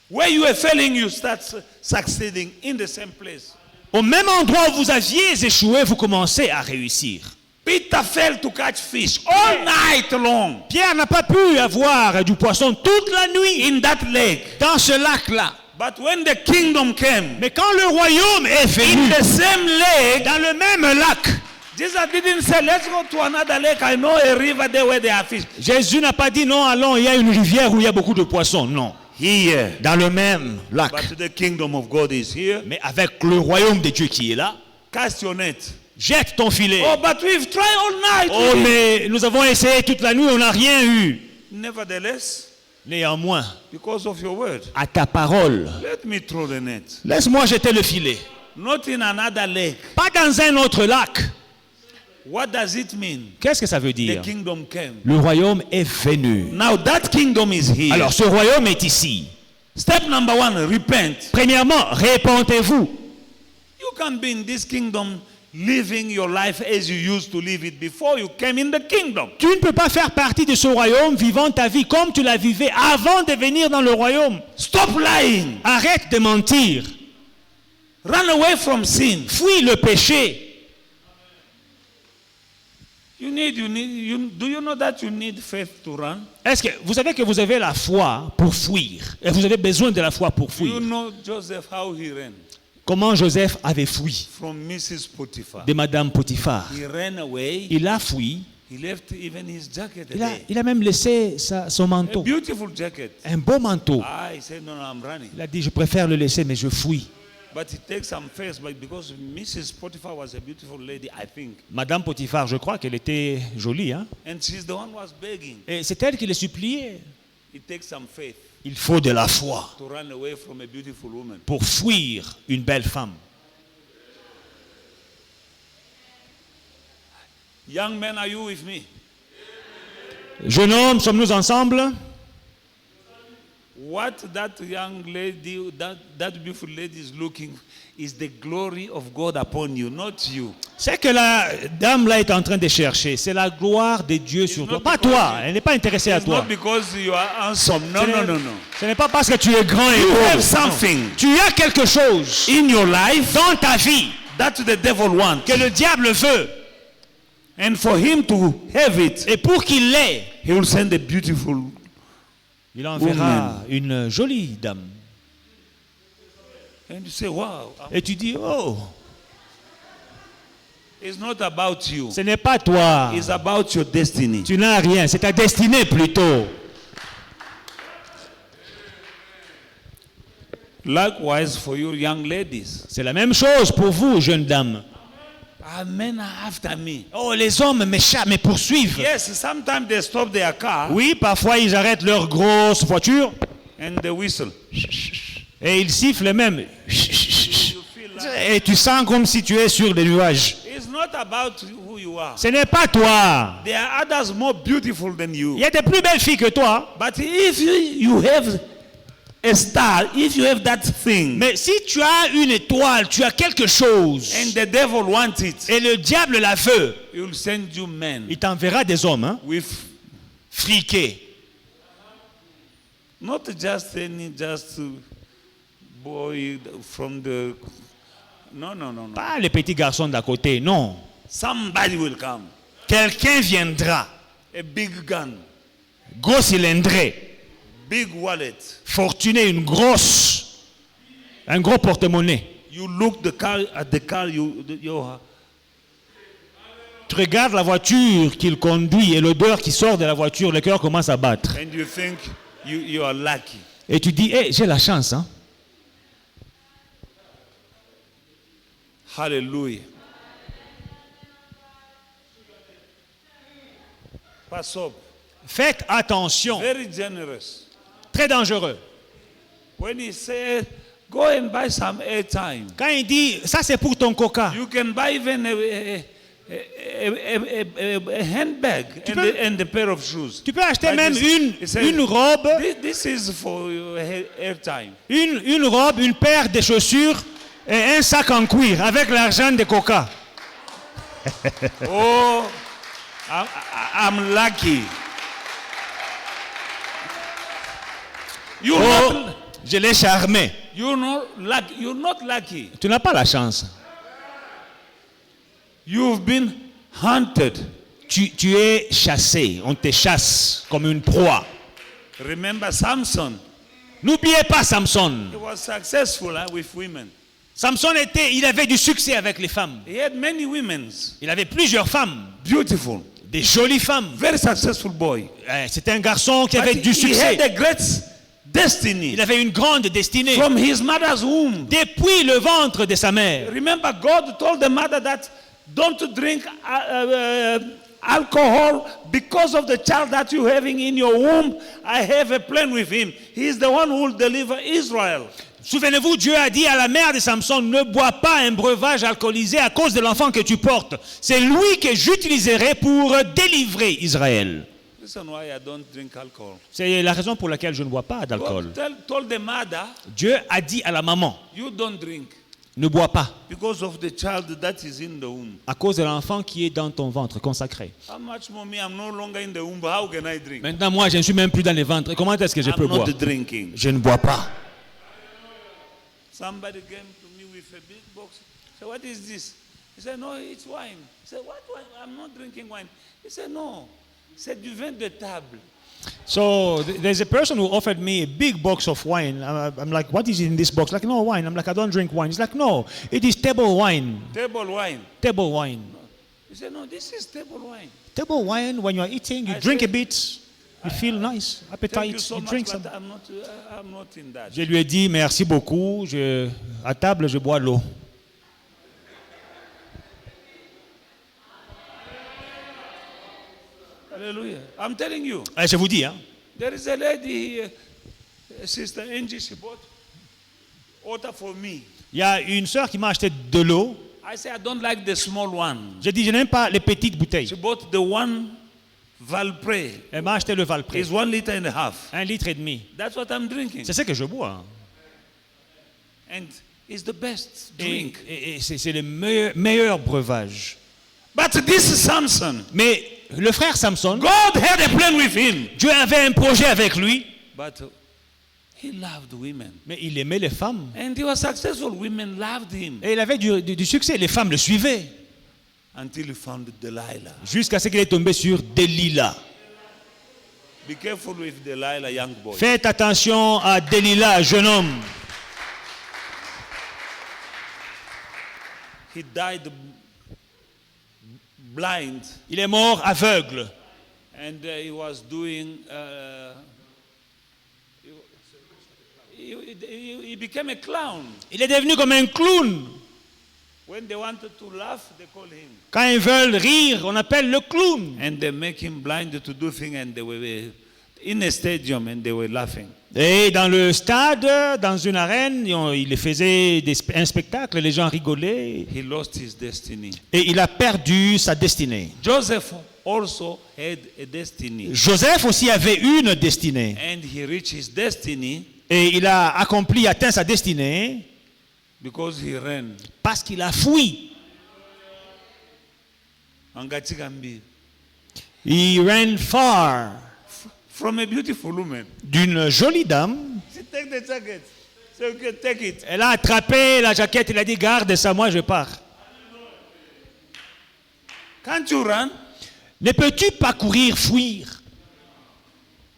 Where you are failing, you start succeeding in the same place. Au même endroit où vous aviez échoué, vous commencez à réussir. Peter failed to catch fish all night long Pierre n'a pas pu avoir du poisson toute la nuit in that lake. dans ce lac-là. But when the kingdom came, Mais quand le royaume est in venu the same lake, dans le même lac, Jesus didn't say, let's go to another lake. I know a river there where there are fish. Jésus n'a pas dit non, allons, il y a une rivière où il y a beaucoup de poissons. Non. Here. Dans le même lac. But the kingdom of God is here. Mais avec le royaume de Dieu qui est là, Cast your net. jette ton filet. Oh, but we've tried all night. Oh, mais nous avons essayé toute la nuit, on n'a rien eu. Nevertheless, Néanmoins, because of your word, à ta parole, let me throw the net. laisse-moi jeter le filet. Not in another lake. Pas dans un autre lac. What does it mean? Qu'est-ce que ça veut The dire? kingdom came. Le royaume est venu. Now that kingdom is here. Alors ce royaume est ici. Step number 1, repent. Premièrement, répentez-vous. You can be in this kingdom living your life as you used to live it before you came in the kingdom. Tu ne peux pas faire partie de ce royaume vivant ta vie comme tu la vivais avant de venir dans le royaume. Stop lying. Arrête de mentir. Run away from sin. Fuis le péché. Do you know that you need faith to run? Est-ce que vous savez que vous avez la foi pour fuir? Et vous avez besoin de la foi pour You fuir. know Joseph, how he ran Comment Joseph avait fui from Mrs. Potiphar. de Madame Potiphar? He ran away. Il a fui. He left even his jacket Il a, there. il a même laissé son A manteau. beautiful jacket. Un beau manteau. He said, no, I'm running. Il a dit, je préfère le laisser, mais je fuis. But it takes some faith, but because Mrs. Potiphar was a beautiful lady, I think. Madame Potiphar, je crois qu'elle était jolie, hein? And she's the one who was begging. Et c'est elle qui les suppliait. It takes some faith Il faut de la foi to run away from a beautiful woman. pour fuir une belle femme. Young men, are you with me? Jeune homme, sommes-nous ensemble? What that young lady, that beautiful lady is looking is the glory of God upon you, not you. C'est que la dame là est en train de chercher. C'est la gloire de Dieu sur toi. Pas toi. Elle n'est pas intéressée à It's toi. not because you are handsome. No, no, no, no. Ce n'est pas parce que tu es grand et You beau. have Non. something Tu as quelque chose in your life dans ta vie that the devil wants. que le diable veut. And for him to have it, Et pour qu'il l'ait, he will send a beautiful. il enverra une jolie dame. And you say, wow, Et tu dis, oh, it's not about you. ce n'est pas toi. It's about your destiny. Tu n'as rien. C'est ta destinée plutôt. Likewise for you young ladies. C'est la même chose pour vous, jeunes dames. Men are after me. Oh, les hommes me poursuivent. Yes, sometimes they stop their car Oui, parfois ils arrêtent leur grosse voiture and they whistle. et ils sifflent même. You feel like Et tu sens comme si tu es sur des nuages. it's not about who you are. Ce n'est pas toi. There are others more beautiful than Il you. y a des plus belles filles que toi. But if you have a star, if you have that thing, Mais si tu as une étoile, tu as quelque chose, and the devil wants it, et le diable la veut, he will send you men il t'enverra des hommes, hein, with friqués. not just any boy from the no. Pas les petits garçons d'à côté, non. Somebody will come. Quelqu'un viendra, A big gun, gros cylindré, big wallet. fortuné, un gros porte-monnaie. You look at the car Tu regardes la voiture qu'il conduit et l'odeur qui sort de la voiture, le cœur commence à battre. and you think you are lucky. Et tu dis, hey, j'ai la chance, hein. Hallelujah. Pass up. Faites attention, Very generous. très dangereux. When he said, go and buy some airtime, Quand il dit, ça c'est pour ton coca, you can buy even a handbag and a pair of shoes. tu peux acheter Like même this. He said, une robe, This is for your airtime. une robe, une paire de chaussures et un sac en cuir avec l'argent de coca. Oh, I'm lucky. You're Oh, not, je l'ai charmé. you're not lucky. You're not lucky. Tu n'as pas la chance. You've been hunted. Tu es chassé, on te chasse comme une proie. Remember Samson. N'oubliez pas Samson. He was successful with women. Samson il avait du succès avec les femmes. He had many women. Il avait plusieurs femmes, Beautiful. des jolies femmes. Very successful boy. C'était un garçon qui avait But du he succès. had a great destiny Il avait une grande destinée. from his mother's womb. Depuis le ventre de sa mère. Remember, God told the mother that don't drink alcohol because of the child that you're having in your womb. I have a plan with him. He's the one who will deliver Israel. Souvenez-vous, Dieu a dit à la mère de Samson, ne bois pas un breuvage alcoolisé à cause de l'enfant que tu portes. C'est lui que j'utiliserai pour délivrer Israël. Listen why I don't drink alcohol. C'est la raison pour laquelle je ne bois pas d'alcool. God told the mother, Dieu a dit à la maman, you don't drink ne bois pas because of the child that is in the womb. à cause de l'enfant qui est dans ton ventre consacré. How much more me? I'm no longer in the womb. How can I drink? Maintenant, moi, je ne suis même plus dans les ventres. Et comment est-ce que je peux I'm boire? not drinking. Je ne bois pas. Somebody came to me with a big box. I said, what is this? He said, no, it's wine. I said, what wine? I'm not drinking wine. He said, no. C'est du vin de table. So there's a person who offered me a big box of wine. I'm like, what is in this box? Like, no, wine. I'm like, I don't drink wine. He's like, no, it is table wine. Table wine. Table wine. He said, no, this is table wine. Table wine, when you are eating, you I drink a said- bit. You feel nice, Thank you appetite, so you much, drink but some. I'm not in that. Je lui ai dit merci beaucoup. À table, je bois l'eau. Hallelujah. I'm telling you, Je vous dis, hein, there is a lady here, Sister Angie, she bought water for me. il y a une sœur qui m'a acheté de l'eau. I say I don't like the small one. J'ai dit je n'aime pas les petites bouteilles. She bought the one Valpre. Elle m'a acheté le Valpré. It's 1.5 liters. 1,5 litre. That's what I'm drinking. C'est ce que je bois. And it's the best Et, drink. et c'est le meilleur breuvage. But this Samson, Mais le frère Samson, God had a plan with him. Dieu avait un projet avec lui, But he loved women. mais il aimait les femmes. And he was successful. Women loved him. Et il avait du succès. Les femmes le suivaient. Until he found Delilah. Jusqu'à ce qu'il est tombé sur Delilah. Be careful with Delilah, young boy. Faites attention à Delilah, jeune homme. He died blind. Il est mort aveugle. And he was doing, he became a clown. Il est devenu comme un clown. When they wanted to laugh, they call him. Quand ils veulent rire, on appelle le clown. And they make him blind to do things, and they were in a stadium and they were laughing. Et dans le stade, dans une arène, il faisait un spectacle, les gens rigolaient. He lost his destiny. Et il a perdu sa destinée. Joseph also had a destiny. Joseph aussi avait une destinée. And he reached his destiny Et il a atteint sa destinée because he ran. parce qu'il a fui. Angachikambi. He ran far From a beautiful woman. d'une jolie dame. She take the jacket. Say, okay, take it. Elle a attrapé la jaquette, il a dit garde ça, moi je pars. Can't you run? Ne peux-tu pas courir, fuir?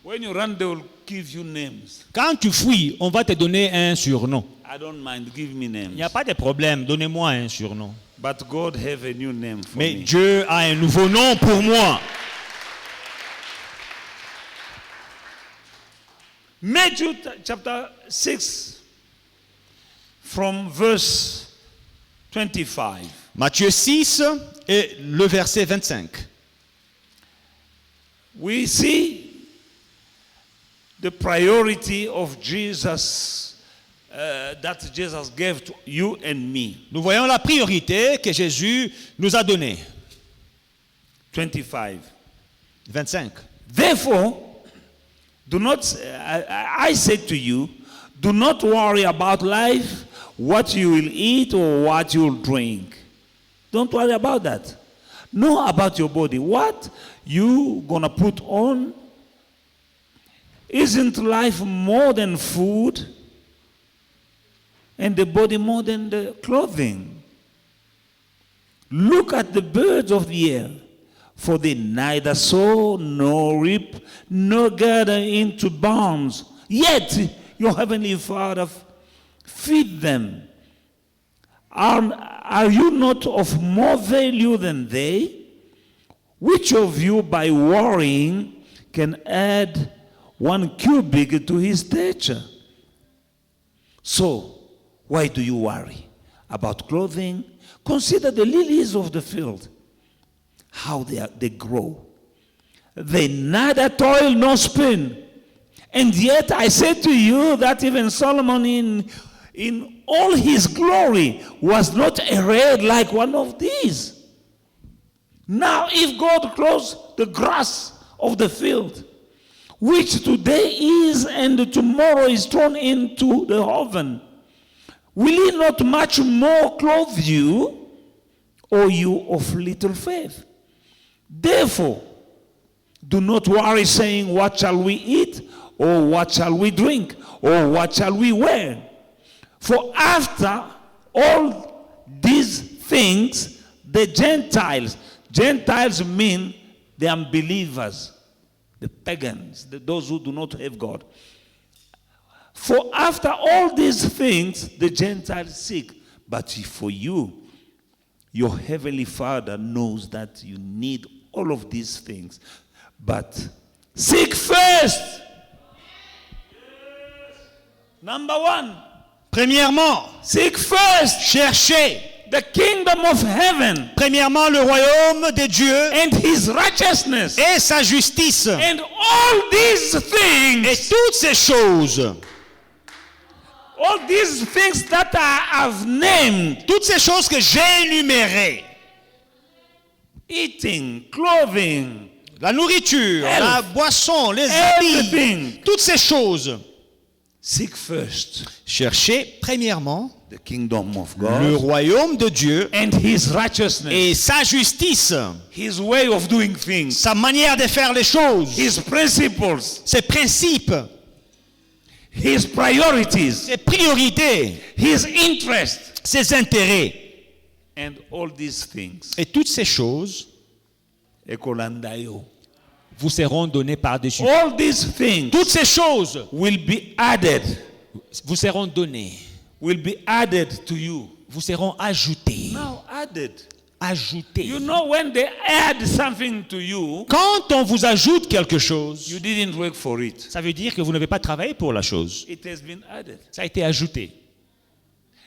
When you run, they will give you names. Quand tu fuis, on va te donner un surnom. I don't mind. Give me names. Il n'y a pas de problème, donnez-moi un surnom. But God have a new name for Mais me. Dieu a un nouveau nom pour moi. Matthew chapter 6 from verse 25. Matthieu 6 et le verset 25. We see the priority of Jesus that Jesus gave to you and me. Nous voyons la priorité que Jésus nous a donnée. 25. 25. Therefore, do not, I say to you, do not worry about life, what you will eat or what you will drink. Don't worry about that. Know about your body. What you gonna put on? Isn't life more than food? And the body more than the clothing? Look at the birds of the air. For they neither sow nor reap nor gather into barns, yet your heavenly Father feed them. Are you not of more value than they? Which of you by worrying can add 1 cubit to his stature? So, why do you worry about clothing? Consider the lilies of the field, how they grow. They neither toil nor spin. And yet I say to you that even Solomon in all his glory was not arrayed like one of these. Now if God clothes the grass of the field, which today is and tomorrow is thrown into the oven, will he not much more clothe you, O you of little faith? Therefore, do not worry, saying, what shall we eat? Or what shall we drink? Or what shall we wear? For after all these things, the Gentiles mean the unbelievers, the pagans, those who do not have God. For after all these things, the Gentiles seek. But for you, your heavenly Father knows that you need all of these things. But Seek first. Number one. Premièrement, Seek first cherchez the kingdom of heaven premièrement le royaume de Dieu and his righteousness. et sa justice. And all these Et things, toutes ces choses, that I have named, toutes ces choses que j'ai énumérées, eating, clothing, la nourriture, Health. la boisson, les habits, everything, toutes ces choses, seek first cherchez premièrement the kingdom of le God royaume de Dieu and his righteousness, et sa justice, his way of doing things, sa manière de faire les choses, his principles, ses principes, his priorities, ses priorités, his interest, ses intérêts. and all these things. Et toutes ces choses Ekolandayo. vous seront données par-dessus. All these things Toutes ces choses will be added, vous seront données, will be added to you. vous seront ajoutées. Now added. Ajoutées. You know, when they add something to you, Quand on vous ajoute quelque chose, you didn't work for it. ça veut dire que vous n'avez pas travaillé pour la chose. It has been added. Ça a été ajouté.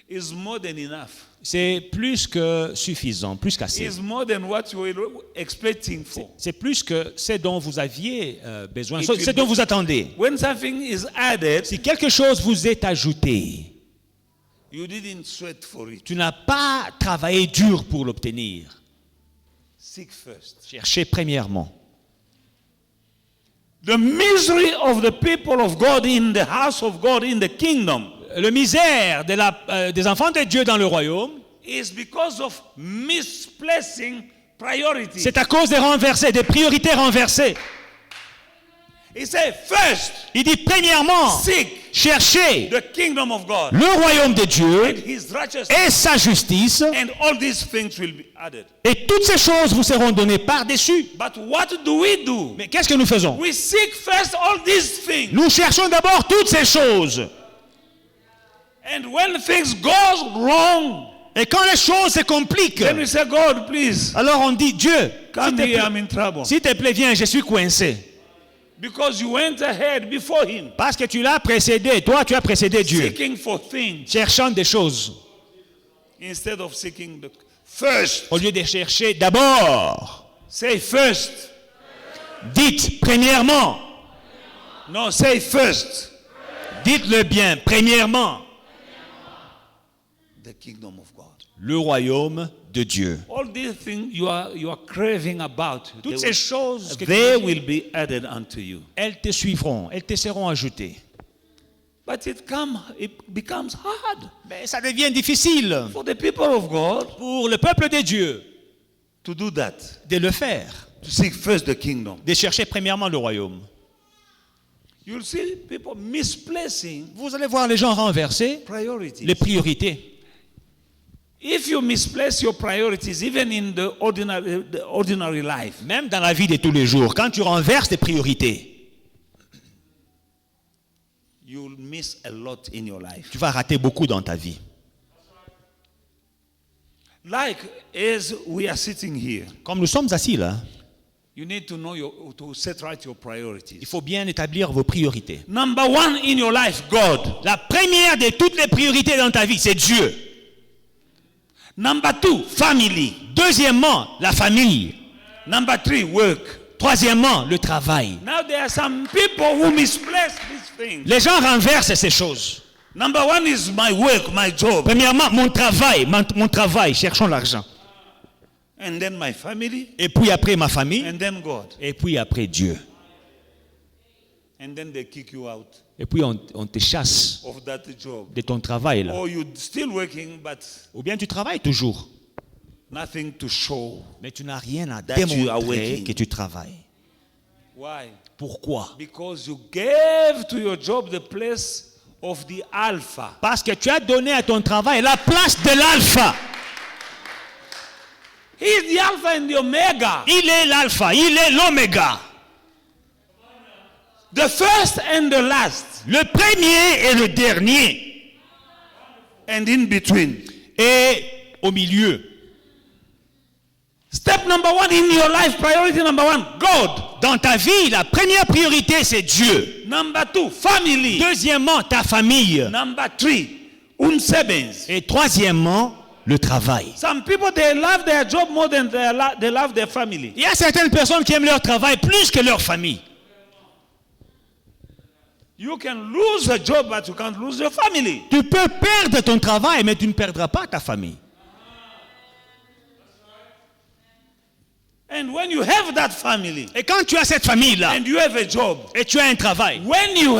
It's more than enough. C'est plus que suffisant, plus qu'assez. It's more than what you were expecting for. C'est plus que ce dont vous aviez besoin, It will ce dont be- vous attendez. When something is added, Si quelque chose vous est ajouté, you didn't sweat for it. tu n'as pas travaillé dur pour l'obtenir. Seek first. Cherchez premièrement. The misery of the people of God in the house of God in the kingdom Le misère des enfants de Dieu dans le royaume, is because of misplacing priorities. c'est à cause des priorités renversées. He said, first, Il dit premièrement, seek cherchez the kingdom of God le royaume de and Dieu his righteousness, et sa justice, and all these things will be added. et toutes ces choses vous seront données par-dessus. But what do we do? Mais qu'est-ce que nous faisons? We seek first all these things. Nous cherchons d'abord toutes ces choses. And when things go wrong, Et quand les choses se compliquent, then we say, God, please, alors on dit, Dieu, come here, I'm in trouble. s'il te plaît, viens, je suis coincé. Because you went ahead before him, Parce que tu l'as précédé, toi tu as précédé Dieu, seeking for things cherchant des choses, instead of seeking the first. au lieu de chercher d'abord. Say first. Dites premièrement, No, say first. dites-le bien, premièrement, The kingdom of God. le royaume de Dieu. All these things you are craving about, Toutes ces choses, que they tu- will be added unto you. elles te suivront, elles te seront ajoutées. But it becomes hard Mais ça devient difficile for the people of God pour le peuple de Dieu to do that. de le faire, To seek first the kingdom. de chercher premièrement le royaume. You'll see people misplacing Vous allez voir les gens renverser priorities. les priorités. If you misplace your priorities, even in the ordinary life, Même dans la vie de tous les jours, quand tu renverses tes priorités, you'll miss a lot in your life. tu vas rater beaucoup dans ta vie. Like as we are sitting here, Comme nous sommes assis là, you need to know to set right your priorities. il faut bien établir vos priorités. Number one in your life, God. La première de toutes les priorités dans ta vie, c'est Dieu. Number two, family. Deuxièmement, la famille. Number three, work. Troisièmement, le travail. Now there are some people who misplace these things. Les gens renversent ces choses. Number one is my work, my job. Premièrement, mon travail, cherchons l'argent. And then my family. Et puis après ma famille. And then God. Et puis après Dieu. And then they kick you out Et puis on te chasse of that job. de ton travail là. Or you're still working, but Ou bien tu travailles toujours, nothing to show. mais tu n'as rien à That you are démontrer working. que tu travailles. Why? Pourquoi? Because you gave to your job the place of the alpha. Parce que tu as donné à ton travail la place de l'alpha. He is the alpha and the omega. Il est l'alpha, il est l'oméga. The first and the last. Le premier et le dernier. And in between. Et au milieu. Step number one in your life, priority number one, God. Dans ta vie, la première priorité, c'est Dieu. Number two, family. Deuxièmement, ta famille. Number three, umsebenzi. Et troisièmement, le travail. Some people, they love their job more than they love their family. Il y a certaines personnes qui aiment leur travail plus que leur famille. You can lose a job, but you can't lose your family. Tu peux perdre ton travail, mais tu ne perdras pas ta famille. And when you have that family, Et quand tu as cette famille-là, and you have a job, et tu as un travail, when you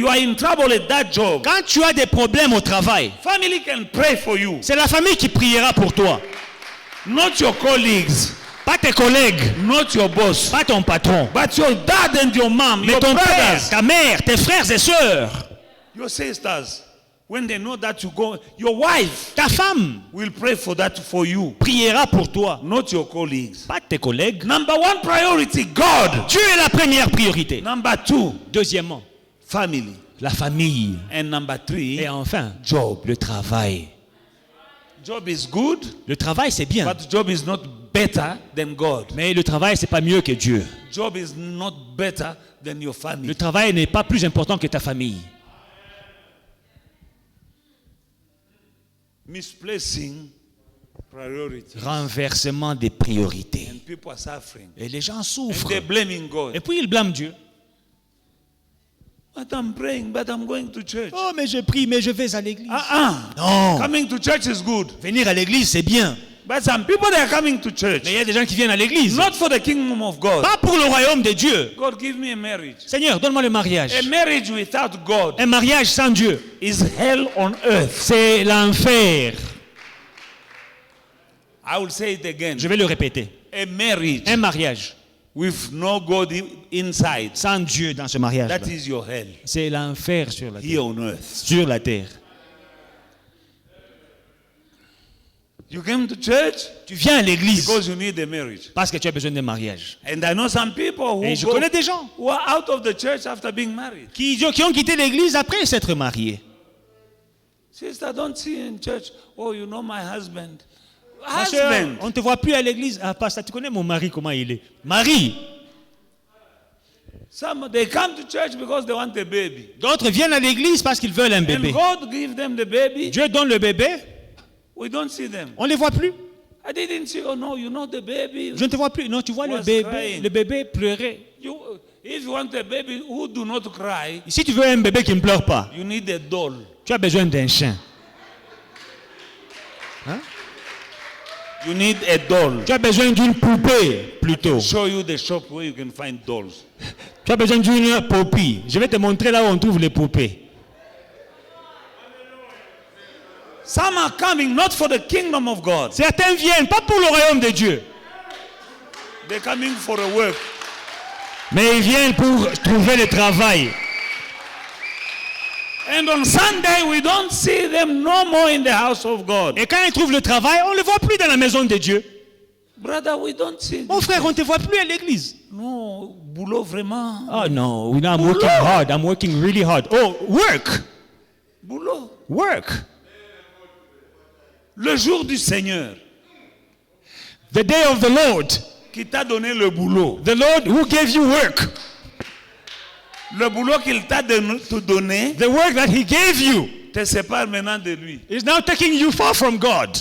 are in trouble at that job, quand tu as des problèmes au travail, family can pray for you. c'est la famille qui priera pour toi. Not your colleagues, Pas tes collègues, not your boss, pas ton patron, but your dad and your mom, mais your ton père, brothers, ta mère, tes frères et sœurs, your sisters. When they know that you go, your wife ta femme will pray for that for you, priera pour toi, not your colleagues. pas tes collègues. Number one priority, God. Dieu est la première priorité. Number two, Deuxièmement, family. la famille. And number three, Et enfin, job. le travail. Job is good, Le travail, c'est bien. but job is not better than God. Mais le travail, c'est pas mieux que Dieu. Job is not better than your Le family. travail n'est pas plus important que ta famille. Misplacing priorities. Renversement des priorités. And people are suffering. Et les gens And souffrent. they're blaming God. Et puis ils blâment Dieu. But I'm praying, but I'm going to church. Oh, mais je prie, mais je vais à l'église. Non. Non. Coming to church is good. Venir à l'église, c'est bien. But some people, they are coming to church. Mais il y a des gens qui viennent à l'église. Not for the kingdom of God. Pas pour le royaume de Dieu. God, give me a marriage. Seigneur, donne-moi le mariage. A marriage without God Un mariage sans Dieu, is hell on earth. c'est l'enfer. I will say it again. Je vais le répéter. A marriage Un mariage with no God inside, sans Dieu dans ce mariage, that is your hell c'est l'enfer sur la here terre. on earth. Sur la terre. You came to church Tu viens à l'église because you need a marriage. parce que tu as besoin d'un mariage. And I know some people Et je who, connais des gens who are out of the church after being married. qui ont quitté l'église après s'être mariés. Sister, don't see in church. Oh, you know my husband. Ma sœur, Husband. on ne te voit plus à l'église. Ah, pasteur, tu connais mon mari, comment il est? Marie. Some they come to church because they want a baby. D'autres viennent à l'église parce qu'ils veulent un And bébé. God give them the baby. Dieu donne le bébé, We don't see them. on ne les voit plus. I didn't see. Oh no, you know the baby. Je ne te vois plus. Non, tu vois le Was bébé. crying. Le bébé pleurer. If you want a baby who do not cry, Si tu veux un bébé qui ne pleure pas, you need a doll. tu as besoin d'un chien. You need a doll. Tu as besoin d'une poupée, plutôt. Show you the shop where you can find dolls. Tu as besoin d'une poupée. Je vais te montrer là où on trouve les poupées. Some are coming not for the kingdom of God. Certains viennent, pas pour le royaume de Dieu, They're coming for a work. mais ils viennent pour trouver le travail. And on Sunday, we don't see them no more in the house of God. Et quand ils trouvent le travail, on ne le voit plus dans la maison de Dieu. Brother, we don't see. Mon frère, on ne te voit plus à l'église. No, boulot vraiment. Oh no, I'm working hard. I'm working really hard. Oh, work. Boulot. Work. Le jour du Seigneur The day of the Lord. qui t'a donné le boulot. The Lord who gave you work. Le boulot qu'il t'a te donné The work that he gave you te sépare maintenant de lui. is now taking you far from God.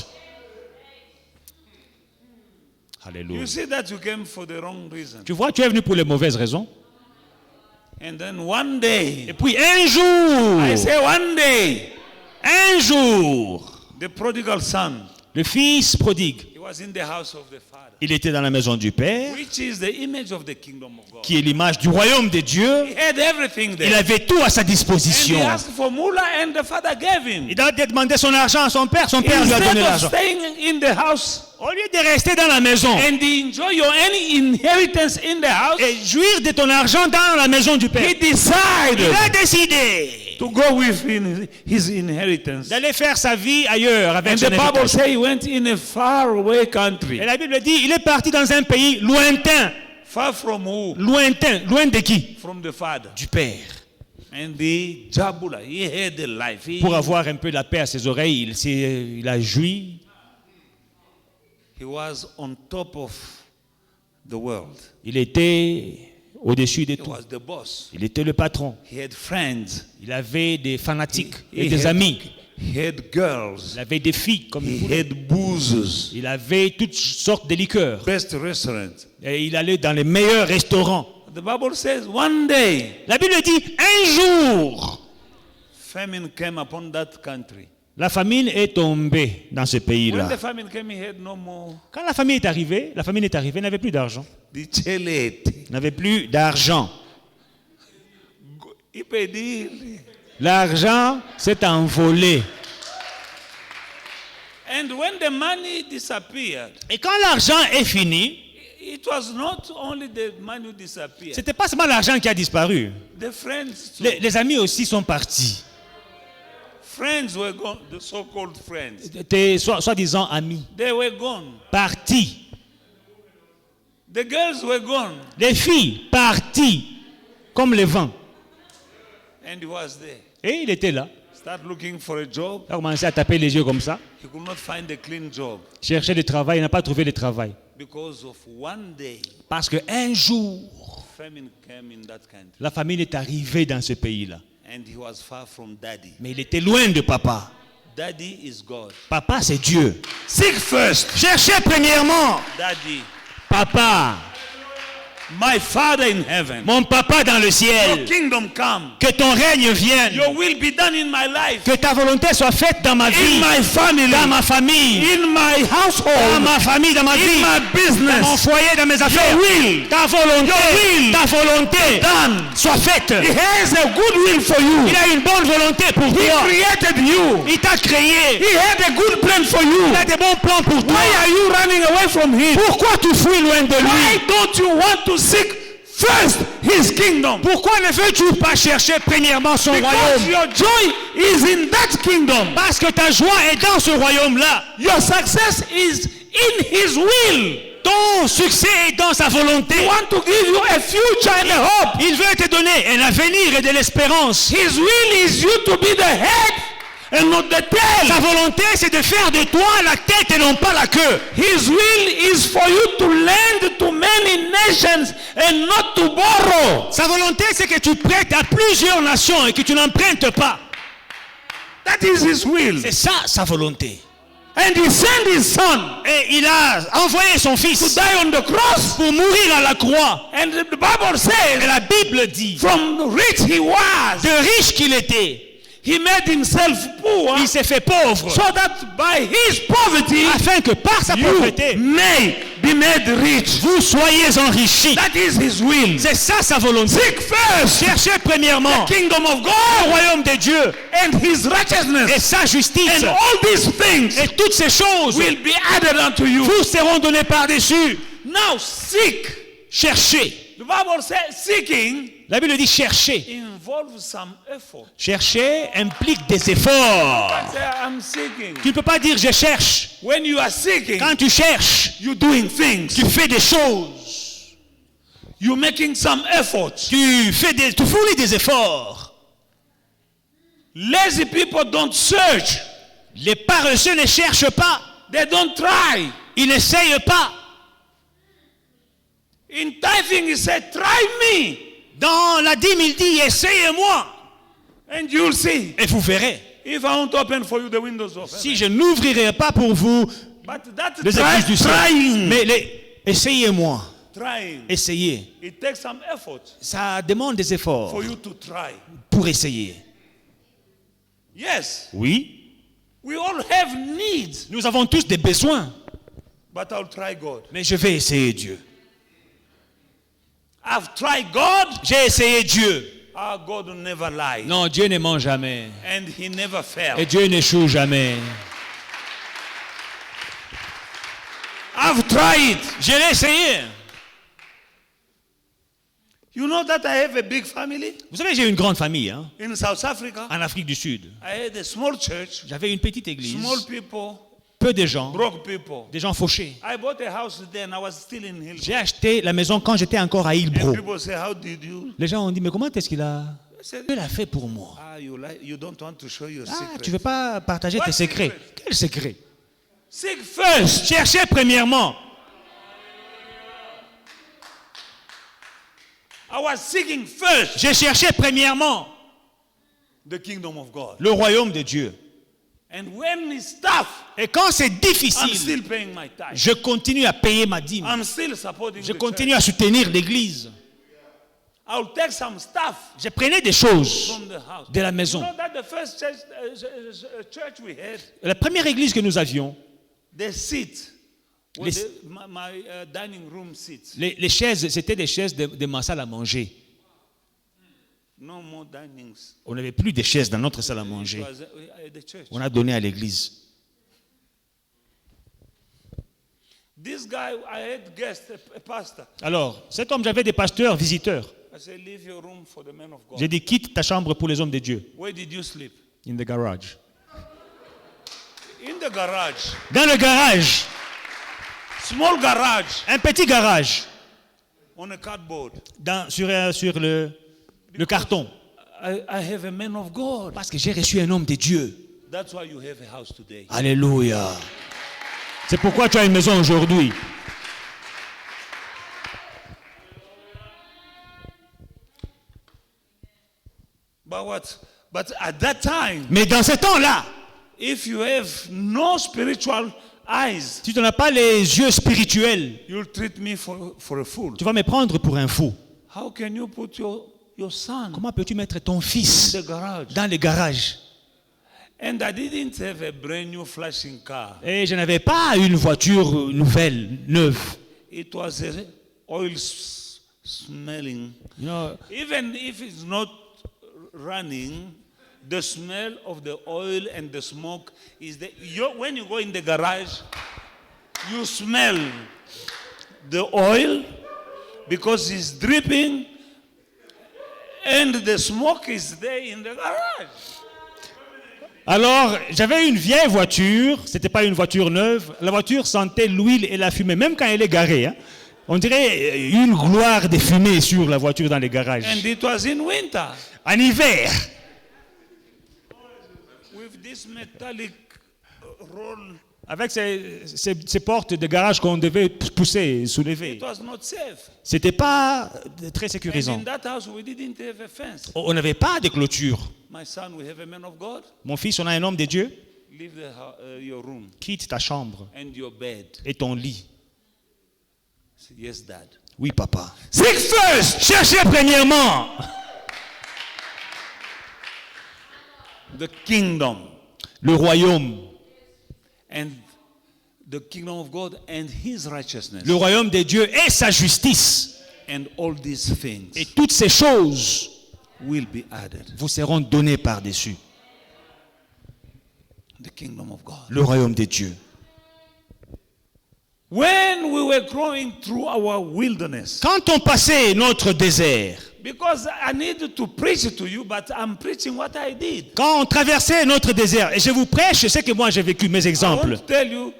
You Hallelujah. see that you came for the wrong reason. Tu vois, tu es venu pour les mauvaises raisons. And then one day, Et puis un jour, I say one day, un jour, the prodigal son, le fils prodigue, he was in the house of the Father, il était dans la maison du Père, which is the image of the kingdom of God. qui est l'image du royaume de Dieu. He had everything Il there. avait tout à sa And disposition. he asked for mullah and the Father gave him. Il a demandé son argent à son père lui a Instead donné of l'argent. staying in the house Au lieu de rester dans la maison and enjoy your any inheritance in the house, et jouir de ton argent dans la maison du Père, he il decided a décidé to go with his inheritance. d'aller faire sa vie ailleurs avec And son the Bible héritage. says he went in a faraway country. Et la Bible dit, il est parti dans un pays lointain. Far from who? Lointain. Loin de qui? From the Father. Du Père. And the Jabula, he had a life. Pour avoir un peu la paix à ses oreilles, il a joui. He was on top of the world. Il était au-dessus de He tout. was the boss. Il était le patron. He had friends. Il avait des fanatiques et He des had- amis. He had girls. Il avait des filles comme He vous. had boozes. Il avait toutes sortes de liqueurs. Best restaurants. Et il allait dans les meilleurs restaurants. The Bible says one day La Bible dit, un jour, famine came upon that country. la famine est tombée dans ce When pays-là. the famine came, he had no more. Quand la famine est arrivée, il n'avait plus d'argent. Dichelete. Il n'avait plus d'argent. Ipedili. L'argent s'est envolé. And when the money disappeared, Et quand l'argent est fini, it was not only the money who disappeared. c'était pas seulement l'argent qui a disparu. The friends, too. Les amis aussi sont partis. Friends were gone. The so-called friends, Tes soi-disant amis, they were gone. partis. The girls were gone, Les filles, parties. Comme le vent. and he was there. Et il était là. Start looking for a job. Il a commencé à taper les yeux comme ça. He could not find a clean job Chercher du travail, il n'a pas trouvé de travail. because of one day Parce qu'un jour, famine came in that country, la famine est arrivée dans ce pays-là. and he was far from daddy. Mais il était loin de papa. Daddy is God. Papa, c'est Dieu. Seek first, Cherchez premièrement daddy, papa, my Father in heaven. mon papa dans le Your ciel. kingdom come. Que ton règne vienne. Your will be done in my life, Que ta volonté soit faite dans ma in vie, my family, dans ma famille, in my dans household, ma famille, dans ma in vie, my dans mon business. foyer, dans mes affaires. Your will Ta volonté, will ta volonté done. soit faite. He has a good will for you. Il a une bonne volonté pour He toi. created you. Il t'a créé. He had a good plan for you. Il a des bons plans pour toi. Why are you running away from him? Pourquoi tu fuis loin de Why lui? don't you want to seek first his kingdom? Pourquoi ne veux-tu pas chercher premièrement son Because royaume? your joy is in that kingdom. Parce que ta joie est dans ce royaume-là. Your success is in his will. Ton succès est dans sa volonté. He want to give you a future and a hope. Il veut te donner un avenir et de l'espérance. His will is you to be the head and not the tail. Sa volonté, c'est de faire de toi la tête et non pas la queue. His will is for you to lend to many nations and not to borrow. Sa volonté, c'est que tu prêtes à plusieurs nations et que tu n'empruntes pas. That is his will. C'est ça, sa volonté. And he sent his son Et il a envoyé son to fils die on the cross. pour mourir à la croix. And the Bible Et says, la Bible dit, from rich he was, de riche qu'il était, he made himself poor, il s'est fait pauvre, so that by his poverty afin que par sa you pauvreté, may be made rich. vous soyez enrichis. That is his will. C'est ça sa volonté. Seek first Cherchez premièrement the kingdom of le God royaume de Dieu and his et righteousness, sa justice. and all these things Et toutes ces choses will be added unto you. vous seront données par-dessus. Now seek. Cherchez. The Bible says seeking La Bible dit chercher. involves some effort. Chercher implique des efforts. Say, I'm seeking. Tu ne peux pas dire je cherche. When you are seeking, Quand tu cherches, you're doing things. tu fais des choses. You're making some efforts. Tu fournis des efforts. Lazy people don't search. Les paresseux ne cherchent pas. They don't try. Ils n'essayent pas. In tithing, he said, try me, Dans la dîme, il dit essayez-moi. and you'll see. Et vous verrez. If I won't open for you the windows of heaven. Si je n'ouvrirai pas pour vous But that les écluses du ciel. trying, Essayez-moi. trying, Essayez. it takes some effort Ça demande des efforts for you to try. pour essayer. Yes, Oui. we all have needs, Nous avons tous des besoins. but I'll try God. Mais je vais essayer Dieu. I've tried God. J'ai essayé Dieu. Our God will never lie. Non, Dieu ne ment jamais. And he never failed. Et Dieu n'échoue jamais. I've tried. Je l'ai essayé. You know that I have a big family Vous savez, j'ai une grande famille hein, in South Africa. en Afrique du Sud. I had a small church, J'avais une petite église, small people, peu de gens, broke people. des gens fauchés. I bought a house there and I was still in Hillbrow. J'ai acheté la maison quand j'étais encore à And Hillbrow. people say, how did you? Les gens ont dit, mais comment est-ce qu'il a... I said, Dieu l'a fait pour moi. you don't want to show your Ah, secret. tu ne veux pas partager What tes secrets. secret? Quel secret? Seek first. Cherchez premièrement. I was seeking first J'ai cherché premièrement the kingdom of God. le royaume de Dieu. And when it's tough, Et quand c'est I'm difficile, still paying my tithe. je continue à payer ma dîme. I'm still supporting Je the continue church. à soutenir l'église. I'll take some stuff Je prenais des choses from the house. de la You maison. know that the first church we had, La première église que nous avions, the seat, Les- my dining room seats. les chaises, c'était des chaises de ma salle à manger. No more dinings. On n'avait plus de chaises dans notre salle à It manger. was at the church. On a donné à l'église. This guy, I had guest, a pastor. Alors, cet homme, j'avais des pasteurs, visiteurs. I said, leave your room for the men of God. J'ai dit, quitte ta chambre pour les hommes de Dieu. Where did you sleep? In the garage. In the garage. Dans le garage. Small garage Un petit garage. on a cardboard. Sur le carton. I have a man of God. Parce que j'ai reçu un homme de Dieu. That's why you have a house today. Alléluia. C'est pourquoi tu as une maison aujourd'hui. But at that time, Mais dans ce temps-là, if you have no spiritual eyes, si tu n'as pas les yeux spirituels, you'll treat me for a fool. tu vas me prendre pour un fou. How can you put your son Comment peux-tu mettre ton in fils the garage? dans le garage? And I didn't have a brand new flashing car. Et je n'avais pas une voiture nouvelle, neuve. It was a oil smelling. You know, Even if it's not running, the smell of the oil and the smoke is there. When you go in the garage, you smell the oil because it's dripping and the smoke is there in the garage. alors, j'avais une vieille voiture, c'était pas une voiture neuve. La voiture sentait l'huile et la fumée, même quand elle est garée. Hein. On dirait une gloire de fumée sur la voiture dans les garages. And it was in winter En hiver, with this metallic roll. avec ces portes de garage qu'on devait pousser, soulever. It was not safe. C'était pas très And sécurisant. in that house, we didn't have a fence. On n'avait pas de clôture. My son, we have a man of God. Mon fils, on a un homme de Dieu. Leave your room Quitte ta chambre and your bed. et ton lit. I said, yes, Dad. Oui, papa. Seek first. Cherchez premièrement The kingdom le royaume. and the kingdom of God and His righteousness Le royaume de Dieu et sa justice. and all these things Et toutes ces choses will be added. vous seront données par-dessus. The kingdom of God. Le royaume de Dieu. When we were going through our wilderness, Quand on passait notre désert, because I need to preach to you, but I'm preaching what I did. quand on traversait notre désert, et je vous prêche ce que moi j'ai vécu, mes I exemples. won't tell you,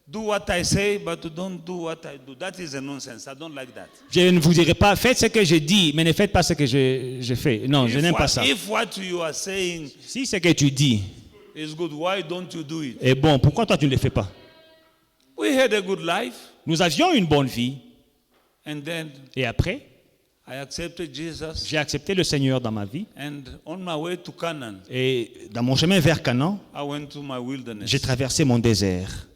do what I say, but don't do what I do. That is a nonsense. I don't like that. Je ne vous dirai pas, faites ce que je dis, mais ne faites pas ce que je fais. Non, je n'aime pas ça. If what you are saying Si ce que tu dis is good, why don't you do it? est bon, pourquoi toi tu ne le fais pas? We had a good life, Nous avions une bonne vie, and then et après, I accepted Jesus, j'ai accepté le Seigneur dans ma vie, and on my way to Canaan, et dans mon chemin vers Canaan, I went to my wilderness. j'ai traversé mon désert.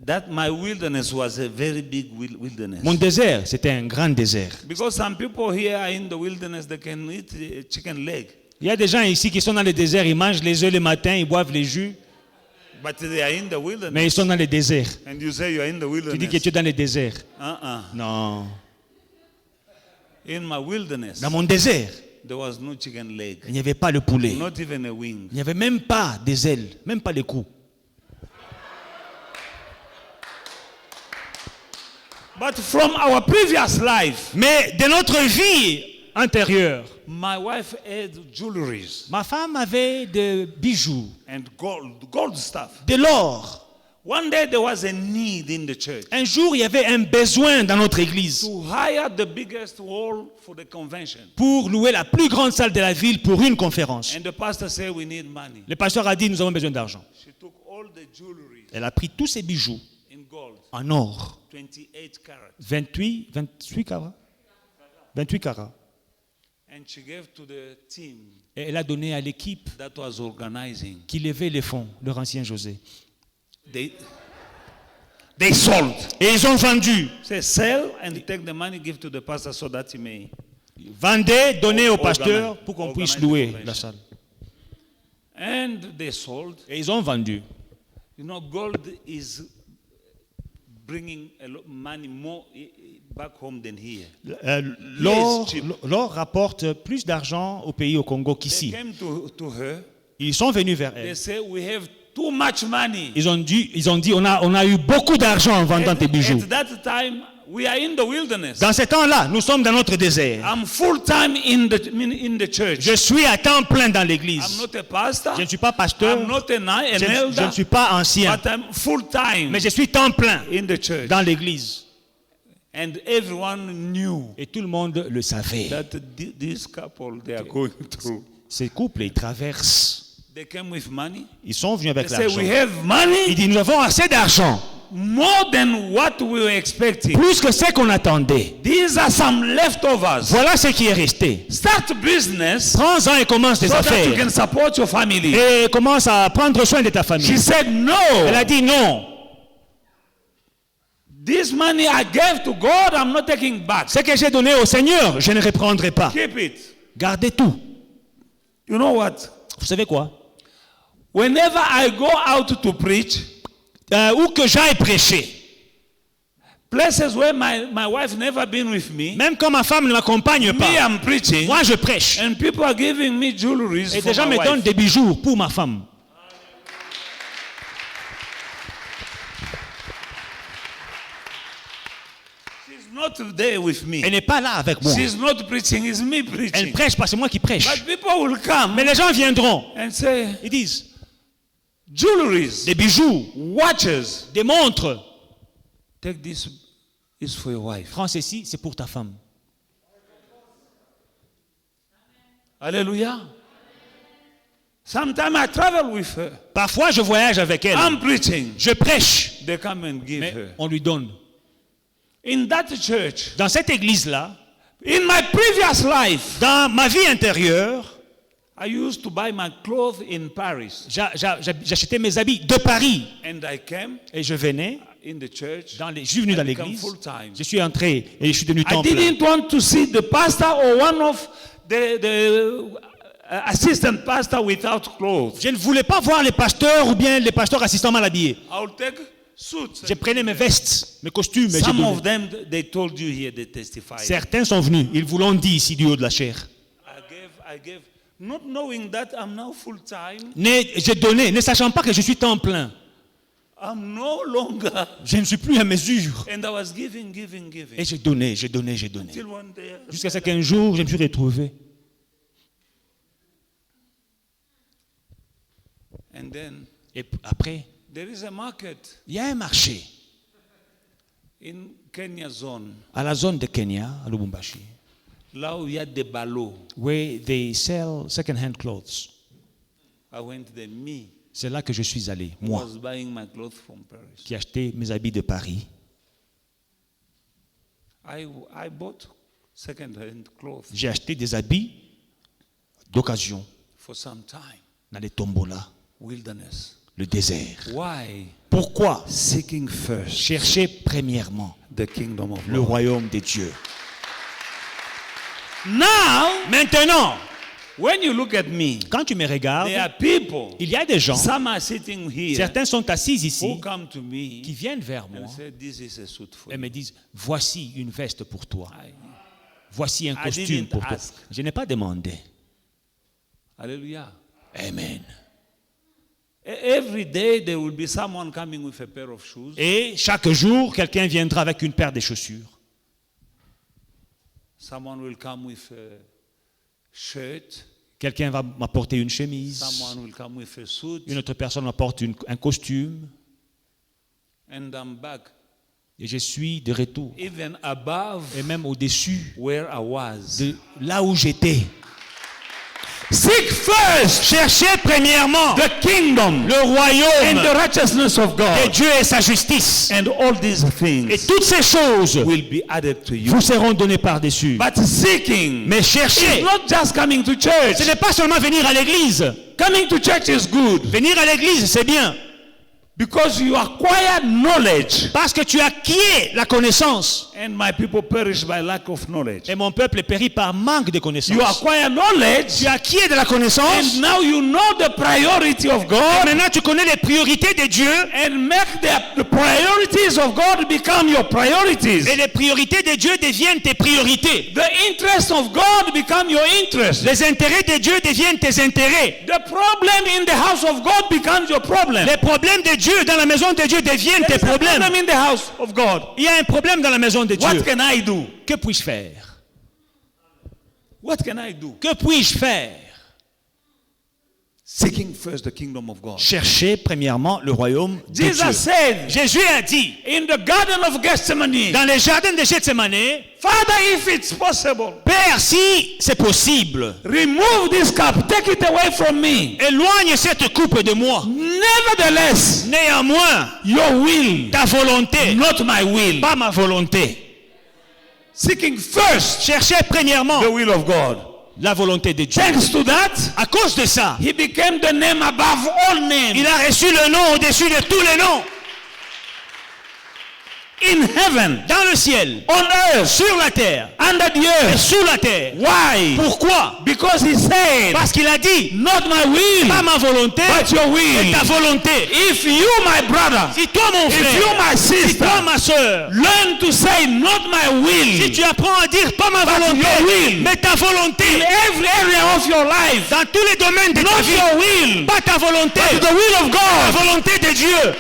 That my wilderness was a very big wilderness. Mon désert, c'était un grand désert. Because some people here are in the wilderness, they can eat chicken leg, Il y a des gens ici qui sont dans le désert, ils mangent les œufs le matin, ils boivent les jus, but they are in the wilderness. mais ils sont dans le désert. And you say you are in the Tu dis que wilderness. tu es dans le désert. Non. Non. In my wilderness, Dans mon désert, there was no chicken leg, il n'y avait pas le poulet. not even a wing. Il n'y avait même pas des ailes, même pas les coups. But from our previous life, Mais de notre vie antérieure, my wife had jewelries ma femme avait des bijoux, and gold stuff. de l'or. One day there was a need in the church Un jour, il y avait un besoin dans notre église to hire the biggest hall for the convention. pour louer la plus grande salle de la ville pour une conférence. And the pastor said, we need money. Le pasteur a dit, nous avons besoin d'argent. She took all the jewelry Elle a pris tous ses bijoux in gold, en or, 28 carats, 28 carats. 28 carats. and she gave to the team Et elle a donné à l'équipe that was organizing. qui levait les fonds, leur ancien José. They sold. Et ils ont vendu. Say, sell and take the money, give to the pastor so that he may. Vendez, donnez au pasteur Organize- pour qu'on puisse organize louer the convention. la salle. And they sold. Et ils ont vendu. You know, gold is bringing a lot money more back home than here. L'or, Yes, cheap. l'or rapporte plus d'argent au pays, au Congo They qu'ici. came to her. Ils sont venus vers They elle. say, we have too much money. Ils ont dit, on a eu beaucoup d'argent en vendant tes bijoux. At that time, we are in the wilderness. Dans ce temps-là, nous sommes dans notre désert. I'm full time in the church. Je suis à temps plein dans I'm l'église. not a pastor. Je ne suis pas pasteur. I'm not an Je elder. ne suis pas ancien. But I'm full time Mais je suis temps plein in the church. dans l'église. And everyone knew Et tout le monde le savait. that this couple they are going through. Ces couples, ils traversent. They came with money. Ils sont venus They avec say, l'argent. we have Il money dit, nous avons assez d'argent. more than what we were expecting. Plus que ce qu'on attendait. These are some leftovers. Voilà ce qui est resté. Start business Prends-en et commence tes so that you affaires. can support your family. Et commence à prendre soin de ta She famille. said, Elle no. a dit non. This money I gave to God, I'm not taking back. Ce que j'ai donné au Seigneur, je ne reprendrai pas. Keep it. Gardez tout. You know what? Vous savez quoi? Whenever I go out to preach, Où que j'aille prêcher, places where my wife never been with me, même quand ma femme ne m'accompagne me, pas, I'm preaching, moi je prêche. and people are giving me jewelry Et for des gens my me donnent wife. des bijoux pour ma femme. She's not there with me. Elle n'est pas là avec moi. She's not preaching, it's me Elle preaching. prêche parce que c'est moi qui prêche. But people will come Mais les gens viendront. and say, Ils disent, jewelries, des bijoux, watches. des montres. Take this, is for your wife. Prends ceci, c'est pour ta femme. Hallelujah. Sometimes I travel with her. Parfois, je voyage avec elle. I'm preaching. Je prêche. They come and give Mais her. on lui donne. In that church, Dans cette église-là, in my previous life, dans ma vie intérieure, I used to buy my clothes in Paris. j'achetais mes habits de Paris. And I came Et je venais, in the church. je suis venu I dans become l'église. full time. Je suis entré et je suis devenu I temps plein. didn't want to see the pastor or one of the assistant pastor without clothes. Je ne voulais pas voir les pasteurs ou bien les pasteurs assistants mal habillés. I would take suits. Je prenais mes vestes, mes costumes et j'ai Some donné. of them, they told you here, they testified. Certains sont venus, ils vous l'ont dit ici du haut de la chair. I gave, not knowing that I'm now full time. J'ai donné, ne sachant pas que je suis temps plein. I'm no longer. Je ne suis plus à mesure. And I was giving. Et j'ai donné. Till one day, Jusqu'à ce qu'un jour, je me suis retrouvé. and then Et après, there is a market il y a un marché in Kenya zone. à la zone de Kenya, à Lubumbashi, Là où il y a des ballots. where they sell second-hand clothes. I went there, me. C'est là que je suis allé, I moi, was buying my clothes from Paris. qui ai acheté mes habits de Paris. I bought second-hand clothes J'ai acheté des habits d'occasion for some time. dans les tombolas, Wilderness. le désert. Why? Pourquoi? Seeking first Cherchez premièrement the kingdom of le God. royaume de Dieu. Now, Maintenant, when you look at me, quand tu me regardes, there are people. il y a des gens, Some are sitting here certains sont assis who ici, come to me qui viennent vers moi and say, "This is a suit for et you." me disent, voici une veste pour toi, I- voici un I costume didn't pour toi. ask. Je n'ai pas demandé. Hallelujah. Amen. Every day there will be someone coming with a pair of shoes. Et chaque jour, quelqu'un viendra avec une paire de chaussures. Someone will come with a shirt. Quelqu'un va m'apporter une chemise. Someone will come with a suit. Une autre personne m'apporte un costume. And I'm back, Et je suis de retour. even above Et même au-dessus where I was. de là où j'étais. Seek first Cherchez premièrement the kingdom le and royaume the righteousness of de God, Dieu et sa justice. and all these Et things toutes ces choses will be added to you. vous seront données par-dessus. But seeking Mais is cherchez. not just coming to church. Ce n'est pas seulement venir à l'église. Coming to church is good Venir à l'église, c'est bien. because you acquire knowledge, Parce que tu acquiers la connaissance. and my people perish by lack of knowledge. Et mon peuple périt par manque de connaissance. You acquire knowledge, Tu acquiers de la connaissance. and now you know the priority of Et God, maintenant, tu connais les priorités de Dieu. and make the priorities of God become your priorities. Et les priorités de Dieu deviennent tes priorités. The interest of God become your interest. Les intérêts de Dieu deviennent tes intérêts. The problem in the house of God becomes your problem. Les problèmes de Dieu dans la maison de Dieu deviennent tes There is a problèmes. problem in the house of God. Il y a un problème dans la maison de Dieu. What can I do? Que puis-je faire? What can I do? Que puis-je faire? Seeking first the kingdom of God. Chercher premièrement le royaume de Dieu. Jesus said Jésus a dit in the Garden of Gethsemane, dans les jardins de Gethsemane, Father, if it's possible, Père, si c'est possible, remove this cup, take it away from me. éloigne cette coupe de moi. Nevertheless, Néanmoins, your will, ta volonté, not my will. pas ma volonté. Seeking first Cherchez premièrement the will of God. la volonté de Dieu. Thanks to that, À cause de ça, he became the name above all names. il a reçu le nom au-dessus de tous les noms. In heaven, Dans le ciel, on earth, sur la terre, under the et earth. sous la terre. Why? Pourquoi? Because he said, Parce qu'il a dit, not my will, pas ma volonté, but your mais will. ta volonté. If you, my brother, Si toi, mon if you, frère, my si sister, toi, ma soeur, learn to say, not my si will, tu apprends à dire pas ma But volonté, your will. mais ta volonté, in every area of your life, dans tous les domaines de ta not vie, your will, pas ta volonté, but the will of la God, volonté de Dieu.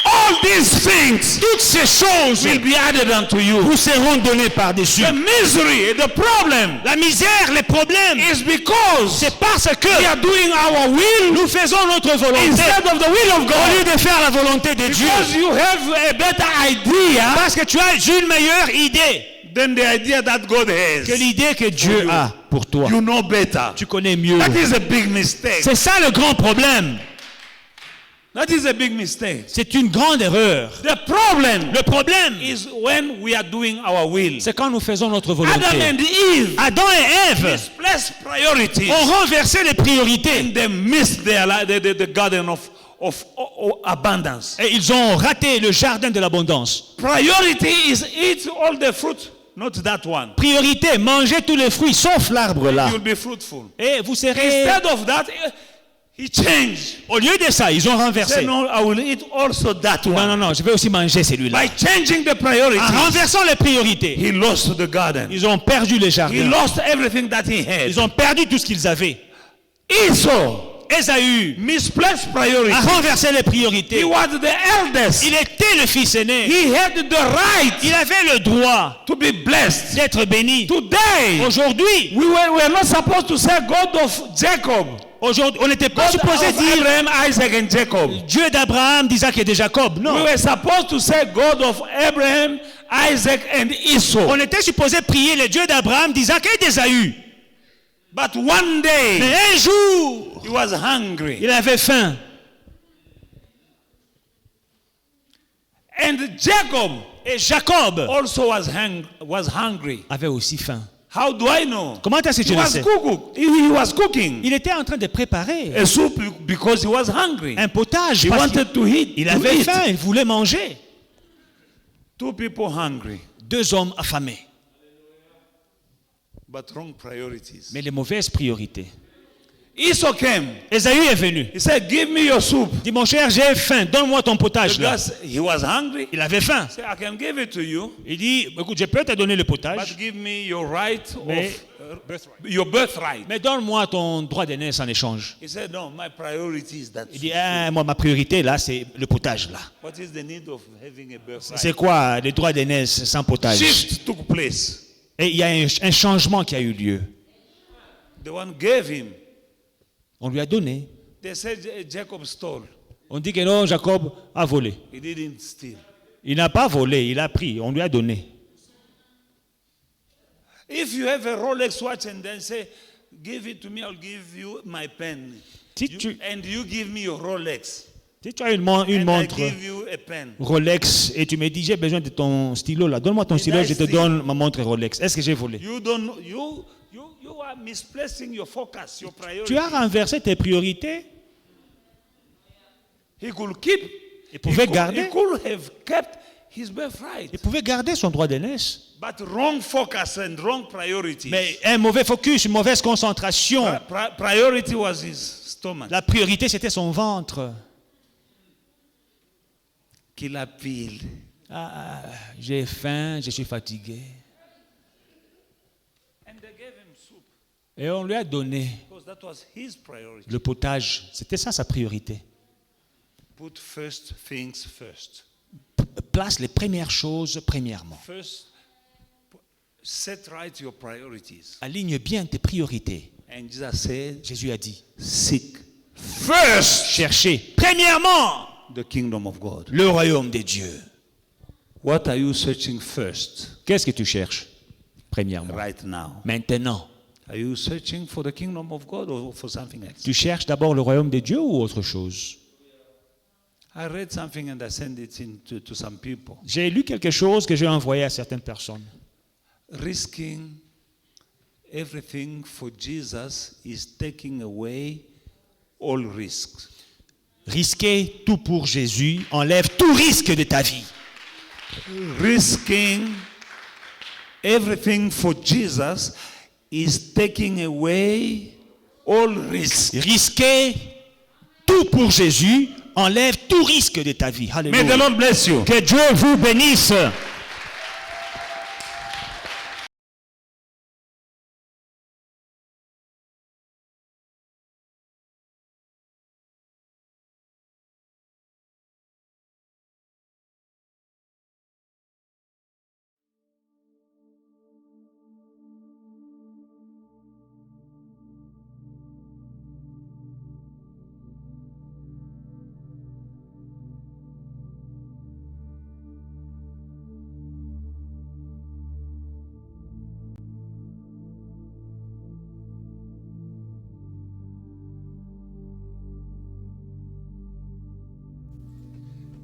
all these things Toutes ces choses will be added unto you. vous seront données par-dessus. The misery, the problem La misère, les problèmes, is because c'est parce que we are doing our will nous faisons notre volonté instead of the will of au lieu God. de faire la volonté de Dieu. Because you have a better idea Parce que tu as une meilleure idée than the idea that God que has. l'idée que Dieu a pour toi. You know better. Tu connais mieux. That is a big mistake. C'est ça le grand problème. That is a big mistake. C'est une grande erreur. The problem Le problème, is when we are doing our will. c'est quand nous faisons notre volonté. Adam and Eve Adam et Ève misplaced priorities ont renversé les priorités and they missed the garden of abundance. et ils ont raté le jardin de l'abondance. Priority is eat all the fruit, not that one. Priorité, mangez tous les fruits sauf l'arbre là. You'll be fruitful. Et vous serez... Instead of that, he changed. Au lieu de ça, ils ont Say, renversé. no, I will eat also that Non, one. non, non, je vais aussi manger celui-là. By changing the priorities, En renversant les priorités, he lost the garden. ils ont perdu les He jardins. lost everything that he had. Ils ont perdu tout ce qu'ils avaient. Esau Ésaü misplaced a priorities. renversé les priorités. He was the eldest. Il était le fils aîné. He had the right Il avait le droit to be blessed. d'être béni. Today, Aujourd'hui, we were not supposed to say God of Jacob. aujourd'hui, on n'était pas God supposé of dire Abraham, Isaac and Jacob. Dieu d'Abraham, d'Isaac et de Jacob. We Non. were supposed to say God of Abraham, Isaac and Esau. On était supposé prier le Dieu d'Abraham, d'Isaac et d'Ésaü. But one day, Mais un jour, he was hungry. il avait faim. And Jacob Et Jacob also was hungry. avait aussi faim. How do I know? Comment est-ce que He je le was, sais? he was cooking Il était en train de préparer a soup because he was hungry. un potage. He parce qu'il- wanted to eat. Il to avait eat. faim, il voulait manger. Two people hungry, 2 hommes affamés. but wrong priorities. Mais les mauvaises priorités. Esau came. Ésaü est venu. He said, "Give me your soup." Il dit, mon cher, j'ai faim, donne-moi ton potage là. Because he was hungry. Il avait faim. He said, "I can give it to you, Il dit, écoute, je peux te donner le potage, but give me your right Mais- of your birthright." mais donne-moi ton droit d'aînesse en échange. He said, "No, my priority is that." Il dit, ah, moi, ma priorité là, c'est le potage là. What is the need of having a birthright? C'est quoi le droit d'aînesse sans potage? Shift took place. Et il y a un changement qui a eu lieu. The one gave him. On lui a donné. They said Jacob stole. On dit que non, Jacob a volé. He didn't steal. Il n'a pas volé, il a pris, on lui a donné. If you have a Rolex watch and then say, give it to me, I'll give you my pen. And you give me your Rolex. Si tu as une And I montre give you a pen. Rolex et tu me dis j'ai besoin de ton stylo là, donne-moi ton stylo, je te donne ma montre Rolex. Est-ce que j'ai volé? You are misplacing your focus, your priority. Tu as renversé tes priorités. He could keep. Il pouvait garder. He could have kept his birthright. Il pouvait garder son droit d'aînesse. But wrong focus and wrong priorities. Mais un mauvais focus, une mauvaise concentration. Priority was his stomach. La priorité, c'était son ventre. Qu'il a pile. J'ai faim, je suis fatigué. And they gave him soup. Et on lui a donné Because that was his priority. le potage. C'était ça sa priorité. Put first things first. Place les premières choses premièrement. First, set right your priorities. Aligne bien tes priorités. And Jesus said, Jésus a dit, seek first cherchez premièrement the kingdom of God. le royaume des dieux. What are you searching first Qu'est-ce que tu cherches premièrement? right now? Maintenant. Are you searching for the kingdom of God or for something else? Tu cherches d'abord le royaume des dieux ou autre chose? I read something and I sent it to some people. J'ai lu quelque chose que j'ai envoyé à certaines personnes. Risking everything for Jesus is taking away all risks. Risquer tout pour Jésus enlève tout risque de ta vie. Risking everything for Jesus is taking away all risks. Risquer tout pour Jésus enlève tout risque de ta vie. May the Alléluia. Lord bless you. Que Dieu vous bénisse.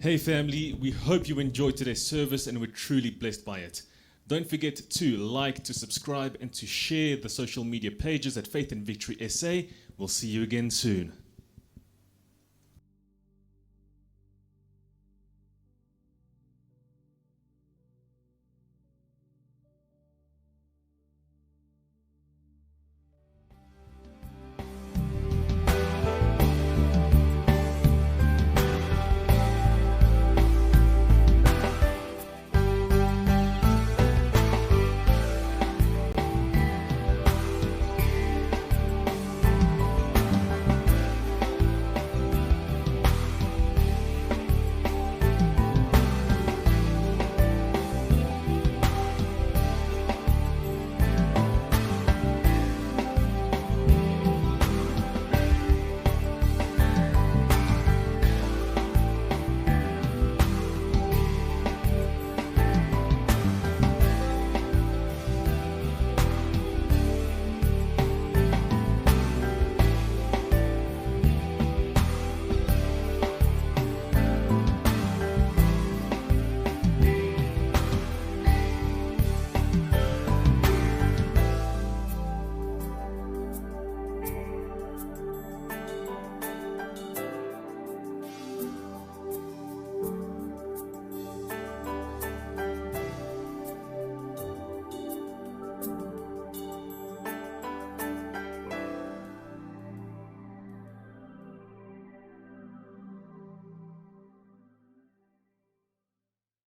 Hey family, we hope you enjoyed today's service and were truly blessed by it. Don't forget to like, to subscribe and to share the social media pages at Faith and Victory SA. We'll see you again soon.